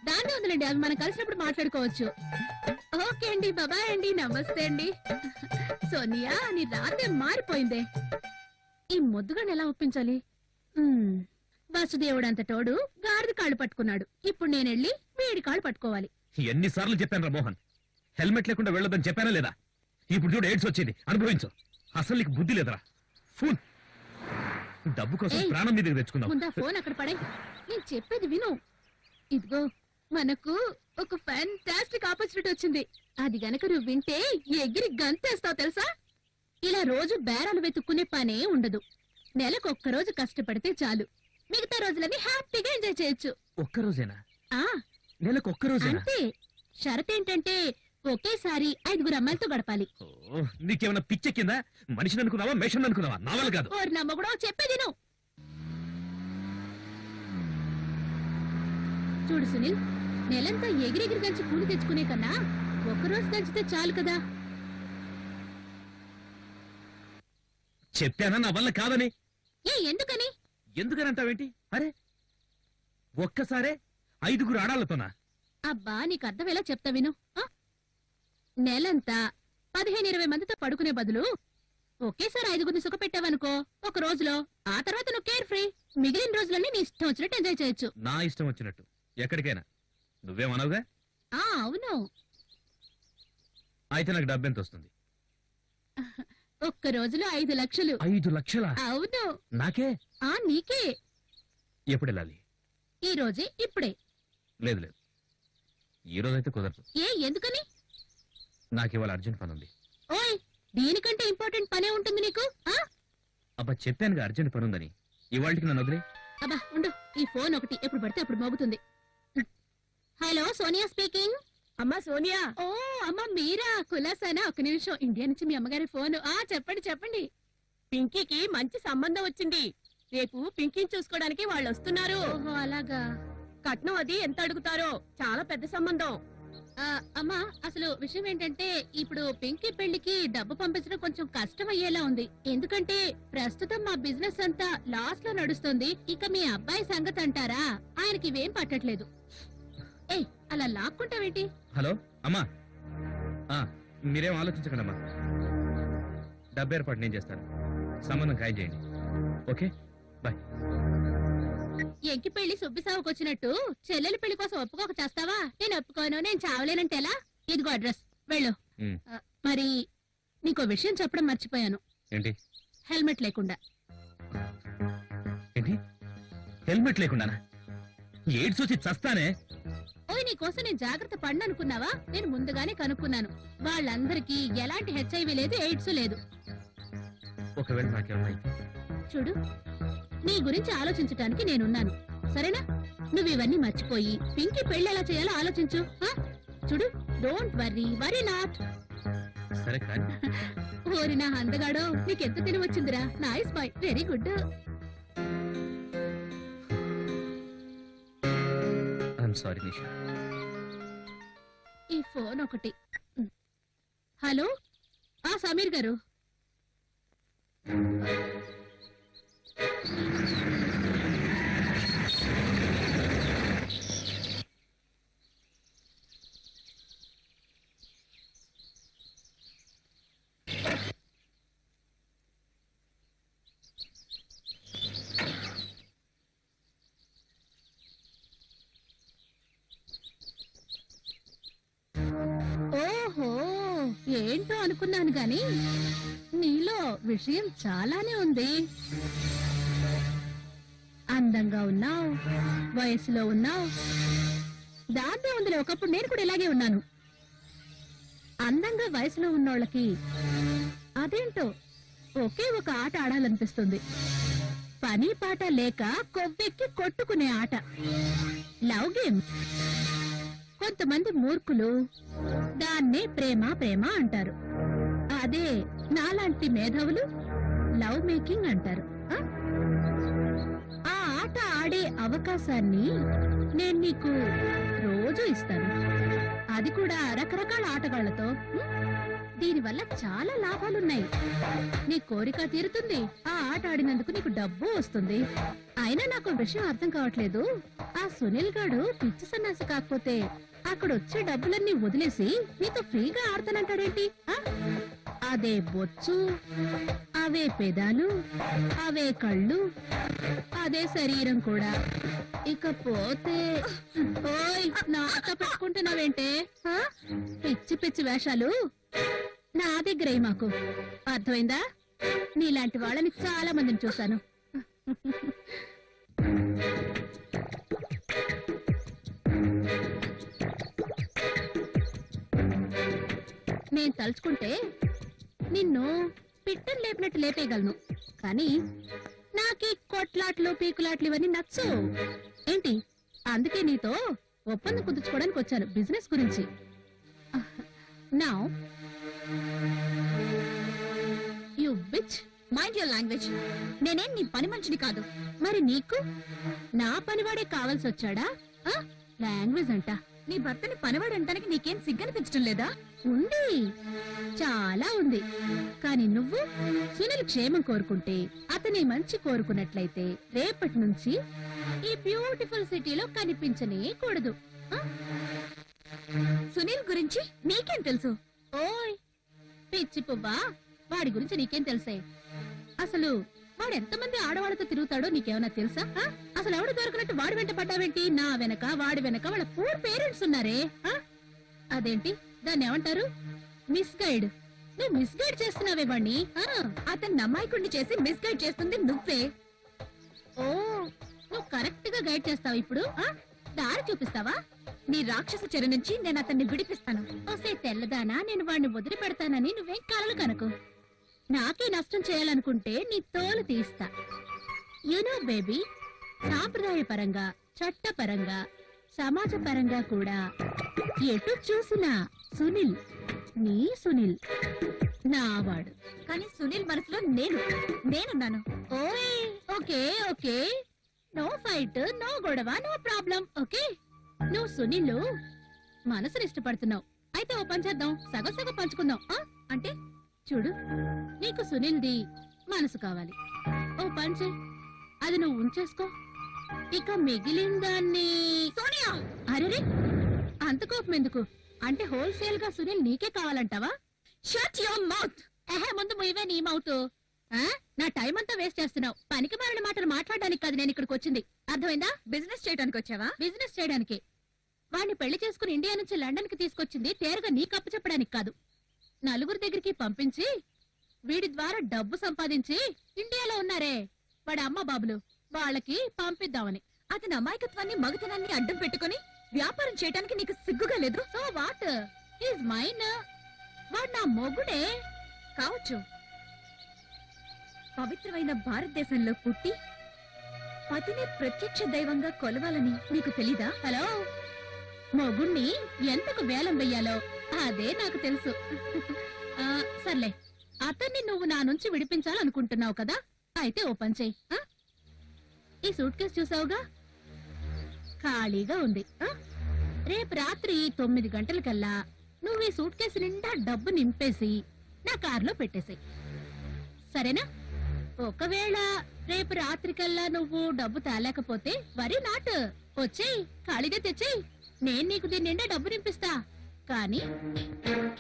దాన్ని వదిలేండి, అవి మనం కలిసినప్పుడు మాట్లాడుకోవచ్చు. ఓకే అండి, బాబాయ్ అండి, నమస్తే అండి. సోనియా, నీ రాతే మారిపోయిందే. ఈ ముద్దుగాని ఎలా ఒప్పించాలి? వాసుదేవుడు అంత తోడు గాడిద కాళ్ళు పట్టుకున్నాడు. ఇప్పుడు నేనెళ్ళి వీడి కాళ్ళు పట్టుకోవాలి. ఎన్నిసార్లు చెప్పాను రా మోహన్, హెల్మెట్ లేకుండా వెళ్ళొద్దని చెప్పానా లేదా? ఇప్పుడు చూడు, ఎయిడ్స్ వచ్చింది, అనుభవించు. అసలు నీకు బుద్ధి లేదురా. ఫోన్ డబ్బు కోసం ప్రాణం మీద తెచ్చుకుందాం. ముందా ఫోన్ అక్కడ పడే, నేను చెప్పేది విను. ఇదిగో, మనకు ఒక ఫ్యాంటాస్టిక్ ఆపర్చునిటీ వచ్చింది. అది గనక నువ్వు వింటే ఎగిరి గంతేస్తావు తెలుసా? ఇలా రోజు బేరాలు వెతుక్కునే పనే ఉండదు. నెలకు 1 రోజు కష్టపడితే చాలు, మిగతా రోజులన్నీ హ్యాపీగా ఎంజాయ్ చేయొచ్చు. ఒక్కరోజేనా? నెలకు 1 రోజేనా? అంతే. షరత్ ఏంటంటే ఒకేసారి 5 అమ్మాయిలతో గడపాలి. నీకేమైనా పిచ్చెక్కిందా? మనిషిని అనుకున్నావా, మేషన్ అనుకున్నావా? నా వల్ల కాదు. నా మొగుడో చెప్పేది నువ్వు. చూడు సునీల్, నెలంతా ఎగిరెగిరి దంచి కూలి తెచ్చుకునే కన్నా ఒక్కరోజు దంచితే చాలు కదా. చెప్పానా నా వల్ల కాదని? ఎందుకని? ఎందుకనంటావేంటి? అరే ఒక్కసారే 5 ఆడాలతోనా? అబ్బా, నీకు అర్థమేలా చెప్తా విను. నెలంతా 15-20 మందితో పడుకునే బదులు ఒకేసారి 5 సుఖపెట్టావనుకో ఒక రోజులో, ఆ తర్వాత నువ్వు కేర్ ఫ్రీ. మిగిలిన రోజులన్నీ నీ ఇష్టం వచ్చినట్టు ఎంజాయ్ చేయొచ్చు. నా ఇష్టం వచ్చినట్టు ఎక్కడికైనా. నువ్వేమనవుగా? అవును. అయితే నాకు డబ్బెంత వస్తుంది? ఒక్క రోజులో 5 లక్షలు. 5 లక్షలా? అవును. నాకే? నీకే. ఎప్పుడు వెళ్ళాలి? ఈ రోజే, ఇప్పుడే. లేదు లేదు, ఈ రోజైతే కుదరదు. ఎందుకని? నాకు ఇవాళ అర్జెంట్ పని ఉంది. ఓయ్, దీనికంటే ఇంపార్టెంట్ పనే ఉంటుంది నీకు. అబ్బా చెప్పానుగా అర్జెంట్ పని ఉందని. ఇవాళకి నన్ను వదిలే. అబ్బా ఉండు, ఈ ఫోన్ ఒకటి ఎప్పుడు పడితే అప్పుడు మోగుతుంది. Hello, Sonia speaking. అమ్మా సోనియా. ఓ అమ్మా మీరా? కులాసానా? ఒక నిమిషం, ఇండియా నుంచి మీ అమ్మగారి ఫోన్. చెప్పండి చెప్పండి. పింకీకి మంచి సంబంధం వచ్చింది. రేపు పింకీని చూసుకోవడానికి వాళ్ళు వస్తున్నారు. ఓహో అలాగా. కట్నం అది ఎంత అడుగుతారో? చాలా పెద్ద సంబంధం. అమ్మా, అసలు విషయం ఏంటంటే ఇప్పుడు పింకీ పెళ్లికి డబ్బు పంపించడం కొంచెం కష్టం అయ్యేలా ఉంది. ఎందుకంటే ప్రస్తుతం మా బిజినెస్ అంతా లాస్ లో నడుస్తుంది. ఇక మీ అబ్బాయి సంగతి అంటారా, ఆయనకి ఇవేం పట్టట్లేదు. అలా లాక్కుంటావేంటి? హలో అమ్మా, మీరేం ఆలోచించకండమ్మా. డబ్బు ఏర్పాటు నేను చేస్తాను. సంబంధం ఖాయం చేయండి. Okay bye. ఎంకి పెళ్లి సుబ్బిసావుకు వచ్చినట్టు చెల్లెలి పెళ్లి కోసం ఒప్పుకోక చేస్తావా? నేను ఒప్పుకోను, నేను చావలేనంటే ఎలా? ఇదిగో అడ్రస్, వెళ్ళు. మరి నీకో విషయం చెప్పడం మర్చిపోయాను. ఏంటి? హెల్మెట్ లేకుండా. ఏంటి హెల్మెట్ లేకుండానా? ఏడ్స్ వచ్చి చస్తానే. ఓయ్, నీకోసం నేను జాగ్రత్త పడిననుకున్నావా? నేను ముందుగానే కనుక్కున్నాను. వాళ్ళందరికీ ఎలాంటి హెచ్ఐవి లేదు, ఎయిడ్స్ లేదు. ఒకవేళ నాకేమన్నా చూడు, నీ గురించి ఆలోచించటానికి నేనున్నాను, సరేనా? నువ్వు ఇవన్నీ మర్చిపోయి పింకీ పెళ్లి ఎలా చేయాలో ఆలోచించు. చూడు, డోంట్ వర్రీ, వరీ నాట్. సరే కానీ. ఓరి నా అందగాడో, నీకెంత తెలివి వచ్చిందిరా. Nice boy, very good. I'm sorry Nisha. ఈ ఫోన్ ఒకటి. హలో, సమీర్ గారు. ఓహో, ఏంటో అనుకున్నాను గాని నీలో విషయం చాలానే ఉంది. అందంగా ఉన్నావు, వయసులో ఉన్నావు. దాంతో ఉందిలే, ఒకప్పుడు నేను కూడా ఇలాగే ఉన్నాను. అందంగా వయసులో ఉన్నోళ్ళకి అదేంటో ఒకే ఒక ఆట ఆడాలనిపిస్తుంది. పని పాట లేక కొవ్వెక్కి కొట్టుకునే ఆట, లవ్ గేమ్. కొంతమంది మూర్ఖులు దాన్నే ప్రేమ ప్రేమ అంటారు. అదే నాలాంటి మేధావులు లవ్ మేకింగ్ అంటారు. ఆ ఆట ఆడే అవకాశాన్ని నేను నీకు రోజు ఇస్తాను, అది కూడా రకరకాల ఆటగాళ్లతో. దీనివల్ల చాలా లాభాలున్నాయి. నీ కోరిక తీరుతుంది, ఆ ఆట ఆడినందుకు నీకు డబ్బు వస్తుంది. అయినా నాకు విషయం అర్థం కావట్లేదు, ఆ సునీల్ గాడు పిచ్చి సన్నాసి కాకపోతే అక్కడ వచ్చే డబ్బులన్నీ వదిలేసి నీతో ఫ్రీగా ఆడతానంటాడేంటి? అదే బొచ్చు, అవే పెదాలు, అవే కళ్ళు, అదే శరీరం కూడా. ఇకపోతే ఓయ్, నాట పెట్టుకుంటున్నావేంటే? పిచ్చి పిచ్చి వేషాలు నా దగ్గర మాకు అర్థమైందా? నీలాంటి వాళ్ళని చాలా మందిని చూశాను. నేను తలుచుకుంటే నిన్ను పిట్టను లేపినట్టు లేపేయగలను, కానీ నాకీ కొట్లాట్లు పీకులాట్లు ఇవన్నీ నచ్చు. ఏంటి? అందుకే నీతో ఒప్పందం కుదుర్చుకోవడానికి వచ్చాను, బిజినెస్ గురించి. Now you bitch, mind your language. నేనేం నీ పని మనిషిని కాదు. మరి నీకు నా పనివాడే కావాల్సి వచ్చాడా? లాంగ్వేజ్ అంట. నీ భర్తని పనివాడంటానికి నీకేం సిగ్గనిపించడం లేదా? ఉంది, చాలా ఉంది. కానీ నువ్వు సునీల్ క్షేమం కోరుకుంటే, అతని మంచి కోరుకున్నట్లయితే రేపటి నుంచి ఈ బ్యూటిఫుల్ సిటీలో కనిపించనే కూడదు. ఆ? సునీల్ గురించి నీకేం తెలుసు? ఓయ్ పిచ్చి పువ్వా, వాడి గురించి నీకేం తెలుసే? అసలు వాడు ఎంతమంది ఆడవాళ్ళతో తిరుగుతాడో నీకేమన్నా తెలుసా? ఆ? అసలు ఎవడు దొరకనట్టు వాడి వెంట పడ్డావేంటి? నా వెనక వాడి వెనక వాళ్ళ పూర్ పేరెంట్స్ ఉన్నారే. ఆ? అదేంటి, దాన్ని ఏమంటారు? Miss guide. నువ్వు మిస్ గైడ్ చేస్తున్నావే వాణ్ణి. అతన్ని అమాయకుడిని చేసి మిస్ గైడ్ చేస్తుంది నువ్వే. ఓ, నువ్వు కరెక్ట్ గా గైడ్ చేస్తావు ఇప్పుడు. దారి చూపిస్తావా? నీ రాక్షస చెర నుంచి నేను అతన్ని విడిపిస్తాను. ఓసే తెల్లదానా, నేను వాడిని వదిలి పెడతానని నువ్వేం కలలు కనుకు. నాకే నష్టం చేయాలనుకుంటే నీ తోలు తీస్తా. యునో బేబీ, సాంప్రదాయపరంగా, చట్టపరంగా, సమాజపరంగా కూడా ఎటు చూసినా సునీల్, నీ సునీల్ నావాడు. కానీ సునీల్ మనసులో నేనున్నాను. ఓయ్ okay okay, no fight, no గొడవ, నో ప్రాబ్లం. ఓకే, నువ్వు సునీల్ మనసుని ఇష్టపడుతున్నావు. అయితే ఓ పని చేద్దాం, సగం సగం పంచుకుందాం. అంటే చూడు, నీకు సునీల్ది మనసు కావాలి. ఓ పని చెయ్, అది నువ్వు ఉంచేసుకో. ఇక మిగిలిన దాన్ని సోనియా. అరే, అంత కోపం ఎందుకు? అంటే హోల్సేల్ గా సునీల్ నీకే కావాలంటావా? Shut your mouth. ముందు ముయ్యవే నీ మౌత్. నా టైం అంతా వేస్ట్ చేస్తున్నావు. పనికి మారిన మాటలు మాట్లాడడానికి కాదు నేను ఇక్కడికి వచ్చింది, అర్థమైందా? బిజినెస్ చేయడానికి వచ్చావా? బిజినెస్ చేయడానికి. వాడిని పెళ్లి చేసుకుని ఇండియా నుంచి లండన్ కి తీసుకొచ్చింది తేరుగా నీకు అప్పు చెప్పడానికి కాదు. నలుగురి దగ్గరికి పంపించి వీడి ద్వారా డబ్బు సంపాదించి ఇండియాలో ఉన్నారే వాడి అమ్మ బాబులు, వాళ్ళకి పంపిద్దామని. అతని అమాయకత్వాన్ని మగతనాన్ని అడ్డం పెట్టుకుని వ్యాపారం చేయడానికి నీకు సిగ్గుగా లేదు? So what is mine? వాడు నా మొగుడే కావచ్చు. పవిత్రమైన భారతదేశంలో పుట్టి పతిని ప్రత్యక్ష దైవంగా కొలవాలని నీకు తెలీదా? హలో, మొగుణ్ణి ఎంతకు వేలం వెయ్యాలో అదే నాకు తెలుసు. సర్లే, అతన్ని నువ్వు నా నుంచి విడిపించాలనుకుంటున్నావు కదా, అయితే ఓ పని చెయ్యి. ఈ సూట్ కేసు చూసావుగా, ఖాళీగా ఉంది. రేపు రాత్రి 9 గంటలకల్లా నువ్వు ఈ సూట్ కేసు నిండా డబ్బు నింపేసి నా కారులో పెట్టేసాయి, సరేనా? ఒకవేళ రేపు రాత్రికల్లా నువ్వు డబ్బు తేలేకపోతే వరి నాట్, వచ్చేయ్, ఖాళీగా తెచ్చేయ్, నేను నీకు దీని నిండా డబ్బు నింపిస్తా. కానీ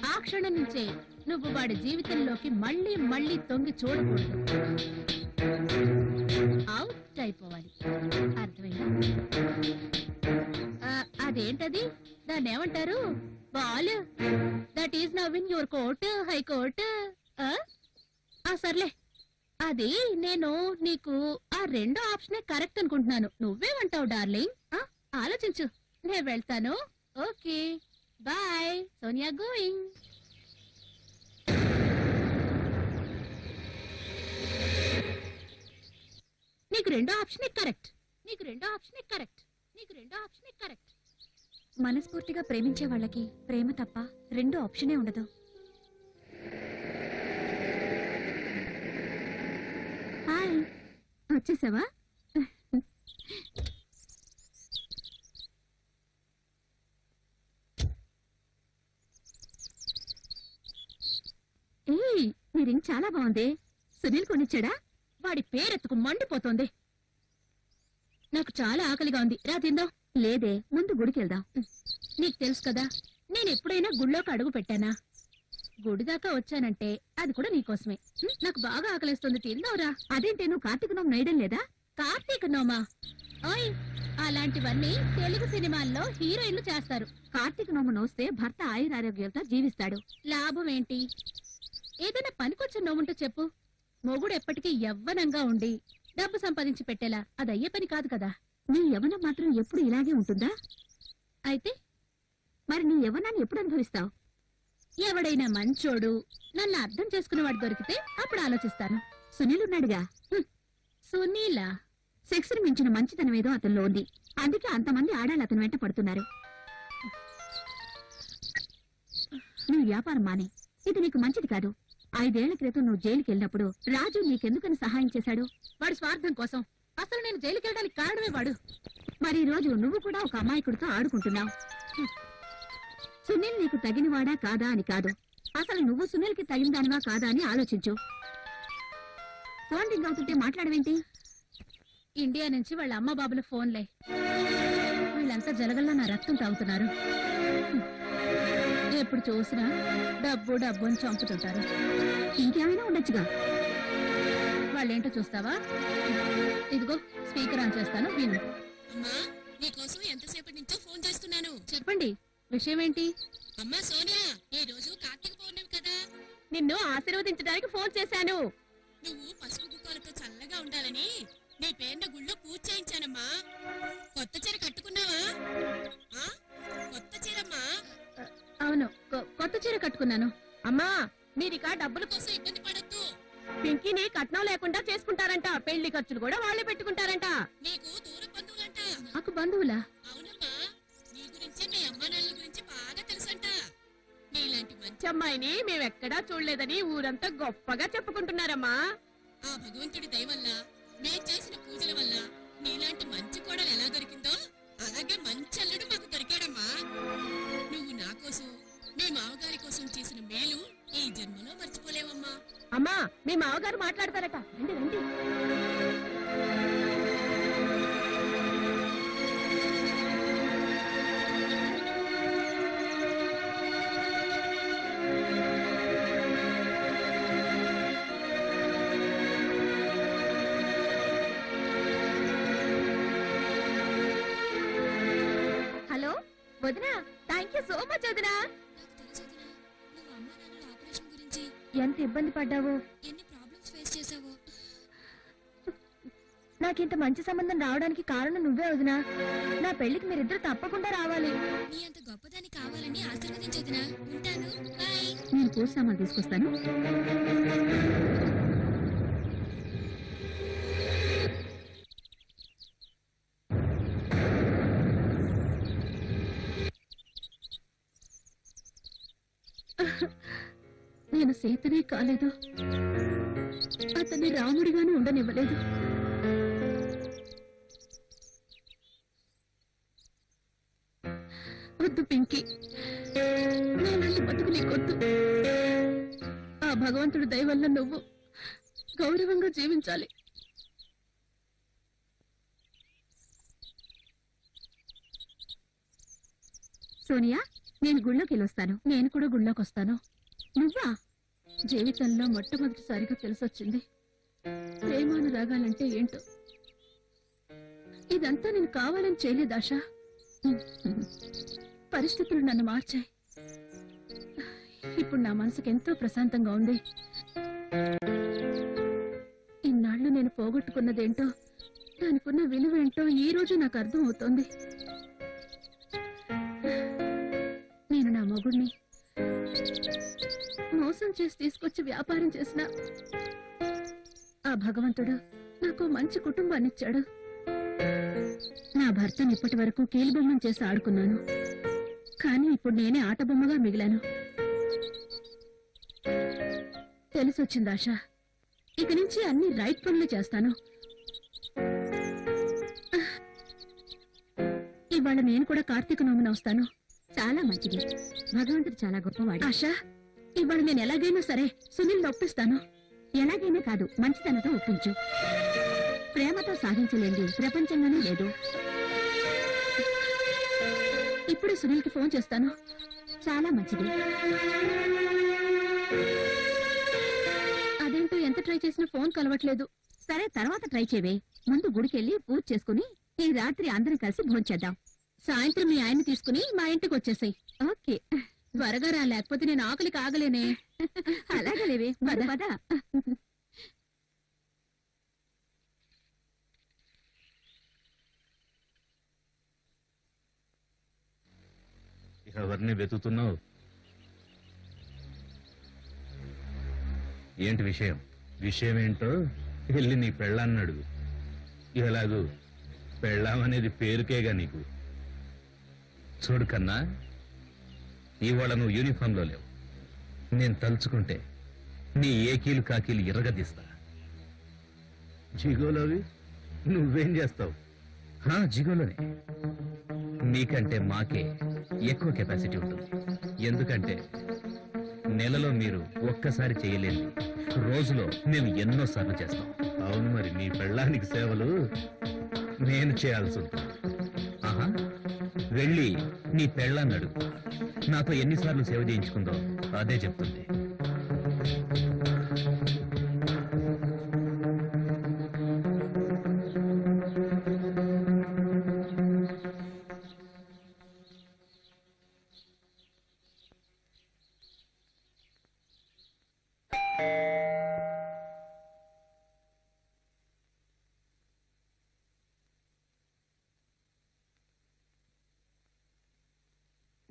ఆ క్షణం నుంచే నువ్వు వాడి జీవితంలోకి మళ్ళీ మళ్ళీ తొంగి చూడకూడదు. అవుట్ అయిపోవాలి, అర్థమైందా? అదేంటది, దాన్ని ఏమంటారు? Ball. That is now in your court, high court. సర్లే, అది నేను నీకు ఆ రెండో ఆప్షనే కరెక్ట్ అనుకుంటున్నాను. నువ్వేమంటావు డార్లింగ్? ఆలోచించు, నేను వెళ్తాను. Okay bye, Sonia going. నీకు రెండో ఆప్షనే కరెక్ట్, నీకు రెండో ఆప్షనే కరెక్ట్, నీకు రెండో ఆప్షనే కరెక్ట్. మనస్ఫూర్తిగా ప్రేమించే వాళ్ళకి ప్రేమ తప్ప రెండో ఆప్షనే ఉండదు. హాయ్, వచ్చేసావా? ఏయ్, నీ రింగ్ చాలా బాగుంది. సునీల్ కొనిచ్చాడా? వాడి పేరెత్తుకు మండిపోతోంది. నాకు చాలా ఆకలిగా ఉంది, రా తిందాం. లేదే, ముందు గుడికి వెళ్దాం. నీకు తెలుసు కదా, నేను ఎప్పుడైనా గుడిలోకి అడుగు పెట్టానా? గుడి దాకా వచ్చానంటే అది కూడా నీకోసమే. నాకు బాగా ఆకలిస్తుంది, తిందావురా. అదేంటి, నువ్వు కార్తీక నోము నేయడం లేదా? కార్తీక నోమా? ఓయ్, అలాంటివన్నీ తెలుగు సినిమాల్లో హీరోయిన్లు చేస్తారు. కార్తీక నోము నోస్తే భర్త ఆయురారోగ్యాలతో జీవిస్తాడు. లాభం ఏంటి? ఏదైనా పనికొచ్చిన నోముంటూ చెప్పు. మొగుడు ఎప్పటికీ యవ్వనంగా ఉండి డబ్బు సంపాదించి పెట్టేలా అది అయ్యే పని కాదు కదా. నీ యవ్వనం మాత్రం ఎప్పుడు ఇలాగే ఉంటుందా? అయితే మరి నీ యవ్వనాన్ని ఎప్పుడు అనుభవిస్తావు? ఎవడైనా మంచోడు, నన్ను అర్థం చేసుకునేవాడు దొరికితే అప్పుడు ఆలోచిస్తాను. సునీల్ ఉన్నాడుగా. సునీలా? సెక్స్ ని మించిన మంచితనం ఏదో అతనిలో ఉంది, అందుకే అంతమంది ఆడాలి అతని వెంట పడుతున్నారు. నీ వ్యాపారం మానే, ఇది నీకు మంచిది కాదు. 5 ఏళ్ల క్రితం నువ్వు జైలుకి వెళ్ళినప్పుడు రాజు నీకెందుకని సహాయం చేశాడు? వాడి స్వార్థం కోసం. అసలు నేను జైలుకి వెళ్ళడానికి కారణమే వాడు. మరి ఈ రోజు నువ్వు కూడా ఒక అమాయకుడితో ఆడుకుంటున్నావు. సునీల్ నీకు తగినవాడా కాదా అని కాదు, అసలు నువ్వు సునీల్కి తగినదానివా కాదా అని ఆలోచించు. ఫోన్ రింగ్ అవుతుంటే మాట్లాడవేంటి? ఇండియా నుంచి వాళ్ళ అమ్మ బాబుల ఫోన్లే. వీళ్ళంతా జలగల్లా నా రక్తం తాగుతున్నారు. ఎప్పుడు చూసినా డబ్బు డబ్బు అని చంపుతుంటారు. ఇంకేమైనా ఉండొచ్చుగా. వాళ్ళేంటో చూస్తావా? ఇదిగో స్పీకర్ ఆన్ చేస్తాను, విను. అమ్మా, నీకోసం ఎంతసేపటి నుంచో ఫోన్ చేస్తున్నాను. చెప్పండి, విషయం ఏంటి? అమ్మా సోనియా, ఈ రోజు కార్తీక పౌర్ణమి కదా, నిన్ను ఆశీర్వదించడానికి ఫోన్ చేశాను. నువ్వు పసుపు కుక్కలతో చల్లగా ఉండాలని నీ పేరున గుళ్ళో పూజ చేయించానమ్మా. కొత్త చీర కట్టుకున్నావా? కొత్త చీరమ్మా. అవును, కొత్త చీర కట్టుకున్నాను. అమ్మా, మీరిక డబ్బుల కోసం ఇబ్బంది పడద్దు. పింకీని కట్నం లేకుండా చేసుకుంటారంట. పెళ్లి ఖర్చులు కూడా వాళ్ళే పెట్టుకుంటారంట. నీకు దూర బంధువులంట. నాకు బంధువులా? అవునమ్మా, నీ గురించి మీ అమ్మా నాన్నల గురించి బాగా తెలుసంట. నీలాంటి మంచి అమ్మాయిని మేమెక్కడా చూడలేదని ఊరంతా గొప్పగా చెప్పుకుంటున్నారమ్మా. ఆ భగవంతుడి దయ వల్ల, మేం చేసిన పూజల వల్ల నీలాంటి మంచి కోడలు ఎలా దొరికిందో అలాగే మంచి అల్లుడు మాకు దొరికాడమ్మా. నువ్వు నా కోసం, మీ మావగారి కోసం చేసిన మేలు ఈ జన్మలో మర్చిపోలేవమ్మా. అమ్మా, మీ మావగారు మాట్లాడతారట. రండి రండి. హలో వదినా, థ్యాంక్ యూ సో మచ్ వదినా. ఎంత ఇబ్బంది పడ్డావో, ఎన్ని ప్రాబ్లమ్స్ ఫేస్ చేసావో. నాకింత మంచి సంబంధం రావడానికి కారణం నువ్వే వదినా. నా పెళ్లికి మీరిద్దరు తప్పకుండా రావాలి. నీ అంత గొప్పదాన్ని కావాలని ఆశీర్వదించొదినా. ఉంటాను, బాయ్. నేను పూజ సామాన్ తీసుకొస్తాను. నేను సీతనే కాలేదు, అతన్ని రాముడిగానే ఉండనివ్వలేదు. వద్దు పింకీ, నాలాంటి బతుకు నీకొద్దు. ఆ భగవంతుడి దయ వల్ల నువ్వు గౌరవంగా జీవించాలి. సోనియా, నేను గుళ్ళోకి వెళ్ళొస్తాను. నేను కూడా గుళ్ళోకి వస్తాను. నువ్వా? జీవితంలో మొట్టమొదటిసారిగా తెలిసొచ్చింది ప్రేమానురాగాలంటే ఏంటో. ఇదంతా నేను కావాలని చేయలేదు ఆశా. పరిస్థితులు నన్ను మార్చాయి. ఇప్పుడు నా మనసుకు ఎంతో ప్రశాంతంగా ఉంది. ఇన్నాళ్ళు నేను పోగొట్టుకున్నదేంటో, దానికున్న విలువ ఏంటో ఈ రోజు నాకు అర్థం అవుతోంది. నేను నా మొగుడిని మోసం చేసి తీసుకొచ్చి వ్యాపారం చేసిన ఆ భగవంతుడు నాకు మంచి కుటుంబాన్ని ఇచ్చాడు. నా భర్తను ఇప్పటి వరకు కీలుబొమ్మం చేసి ఆడుకున్నాను, కానీ ఇప్పుడు నేనే ఆటబొమ్మగా మిగిలాను. తెలిసొచ్చింది ఆశ, ఇక నుంచి అన్ని రైట్ పనులు చేస్తాను. ఇవాళ నేను కూడా కార్తీక నోమున వస్తాను. చాలా మంచిది, భగవంతుడు చాలా గొప్పవాడు. ఆశ, ఇవాళ నేను ఎలాగైనా సరే సునీల్ ఒప్పిస్తాను. ఎలాగైనా కాదు, మంచితనంతో ఒప్పించు. ప్రేమతో సాధించలేంది ప్రపంచంలోనే లేదు. ఇప్పుడు సునీల్కి ఫోన్ చేస్తాను. చాలా మంచిది. అదేంటో ఎంత ట్రై చేసినా ఫోన్ కలవట్లేదు. సరే, తర్వాత ట్రై చేయవే. ముందు గుడికెళ్ళి పూజ చేసుకుని ఈ రాత్రి అందరం కలిసి భోంచేద్దాం. సాయంత్రం మీ ఆయన్ని తీసుకుని మా ఇంటికి వచ్చేసాయి. ఓకే, త్వరగా రా, లేకపోతే నేను ఆకలికి ఆగలేనే. అలాగే లేవే, పద పద. ఎవరిని వెతుకుతున్నావు? ఏంటి విషయం? విషయం ఏంటో వెళ్ళి నీ పెళ్ళాన్ని అడుగు. ఎలాగూ పెళ్ళాం అనేది పేరుకేగా నీకు. చూడు కన్నా, ఇవాళ నువ్వు యూనిఫామ్లో లేవు. నేను తలుచుకుంటే నీ ఏకీలు కాకీలు ఎర్రగదీస్తా. జిగోలవి నువ్వేం చేస్తావు? జిగోలోనే మీకంటే మాకే ఎక్కువ కెపాసిటీ ఉంటుంది. ఎందుకంటే నెలలో మీరు ఒక్కసారి చేయలేదు, రోజులో మేము ఎన్నో సార్లు చేస్తాం. అవును, మరి నీ పెళ్ళానికి సేవలు నేను చేయాల్సి ఉంటుంది. ఆహా, వెళ్ళి నీ పెళ్ళాన్ని అడుగు. నాతో ఎన్నిసార్లు సేవ చేయించుకుందో అదే చెప్తుంది.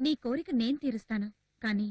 నీ కోరిక నేను తీరుస్తాను, కానీ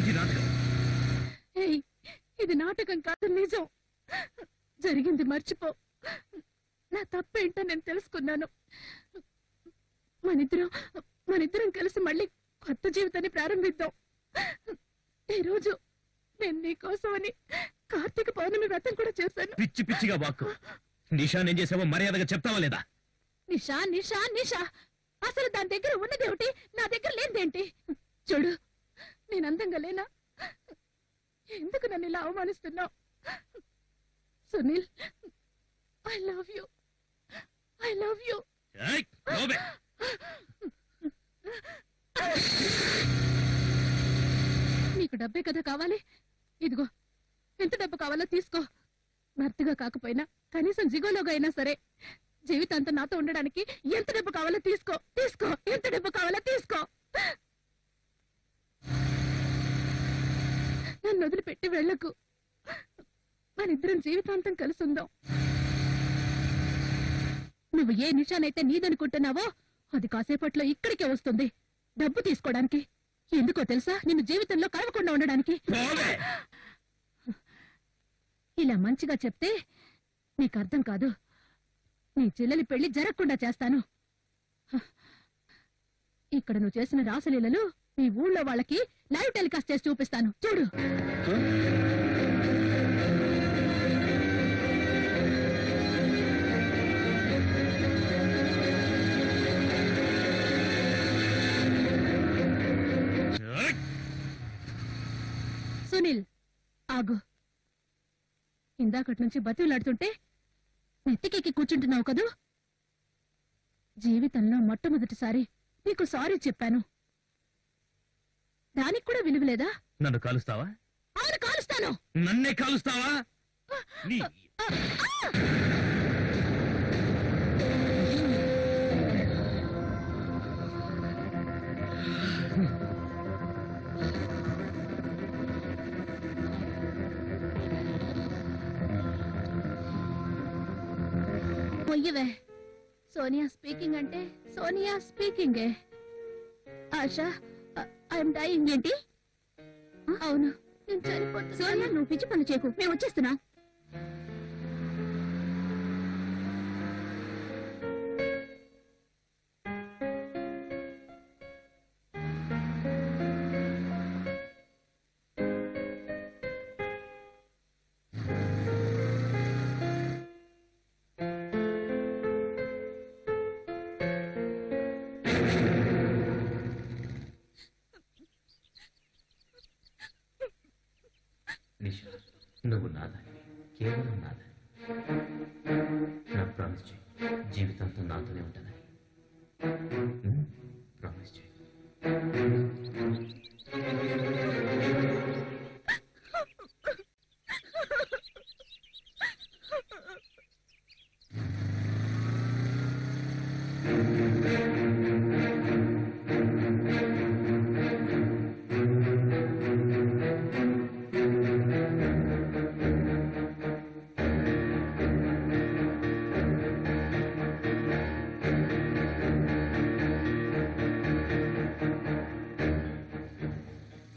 ఏంటి నాటకం? ఏయ్, ఇది నాటకం కాదు, నిజం. జరిగింది మర్చిపో. నా తప్పేంటో నేను తెలుసుకున్నాను. మనిద్దరం కలిసి మళ్ళీ కొత్త జీవితాన్ని ప్రారంభిద్దాం. ఈరోజు నేను నీకోసమని కార్తీక పౌర్ణమి వ్రతం కూడా చేశాను. పిచ్చి పిచ్చిగా వాక్కు. నిషా ఏం చేసావో మర్యాదగా చెప్తావా లేదా? నిషా నిషా నిషా అసలు దాని దగ్గర ఉన్నదేమిటి, నా దగ్గర లేనిదేంటి? చూడు, నేను అందంగా లేనా? ఎందుకు నన్ను ఇలా అవమానిస్తున్నావు? Sunil, I love you, I love you. ఏయ్, లోబే. నీకు డబ్బే కదా కావాలి? ఇదిగో, ఎంత డబ్బు కావాలో తీసుకో. భర్తగా కాకపోయినా కనీసం జిగోలోగా అయినా సరే జీవితాంతం నాతో ఉండడానికి ఎంత డబ్బు కావాలో తీసుకో. తీసుకో, ఎంత డబ్బు కావాలో తీసుకో. నన్ను వదిలిపెట్టి వెళ్ళకు. మనిద్దరం జీవితాంతం కలిసి ఉందాం. నువ్వు ఏ నిషానైతే నీదనుకుంటున్నావో అది కాసేపట్లో ఇక్కడికే వస్తుంది, డబ్బు తీసుకోవడానికి. ఎందుకో తెలుసా? నిన్ను జీవితంలో కలవకుండా ఉండడానికి. ఇలా మంచిగా చెప్తే నీకు అర్థం కాదు. నీ చెల్లెలి పెళ్లి జరగకుండా చేస్తాను. ఇక్కడ నువ్వు చేసిన రాసలీలలు నీ ఊళ్ళో వాళ్ళకి లైవ్ టెలికాస్ట్ చేసి చూపిస్తాను, చూడు. సునీల్, ఆగు. ఇందాకటి నుంచి బతిలాడుతుంటే నెత్తికెక్కి కూర్చుంటున్నావు కదూ. జీవితంలో మొట్టమొదటిసారి నీకు సారీ చెప్పాను. దానికి కూడా విలువలేదా? నన్ను కాలుస్తావా? అవును, కాలుస్తాను. నన్నే కాలుస్తావా? పొయ్యవే. సోనియా స్పీకింగ్ అంటే సోనియా స్పీకింగే. Asha, I'm dying. ఏంటి? అవును, నేను చనిపోతున్నా. సోనియా, నువ్వు పిచ్చి పని చేయకు, మేము వచ్చేస్తున్నా. నిషా, నువ్వు నాదాన్ని, కేవలం నాదాన్ని. నాకు ప్రామిస్ చేయి, జీవితంతో నాతోనే ఉంటానని. ప్రామిస్ చేయి.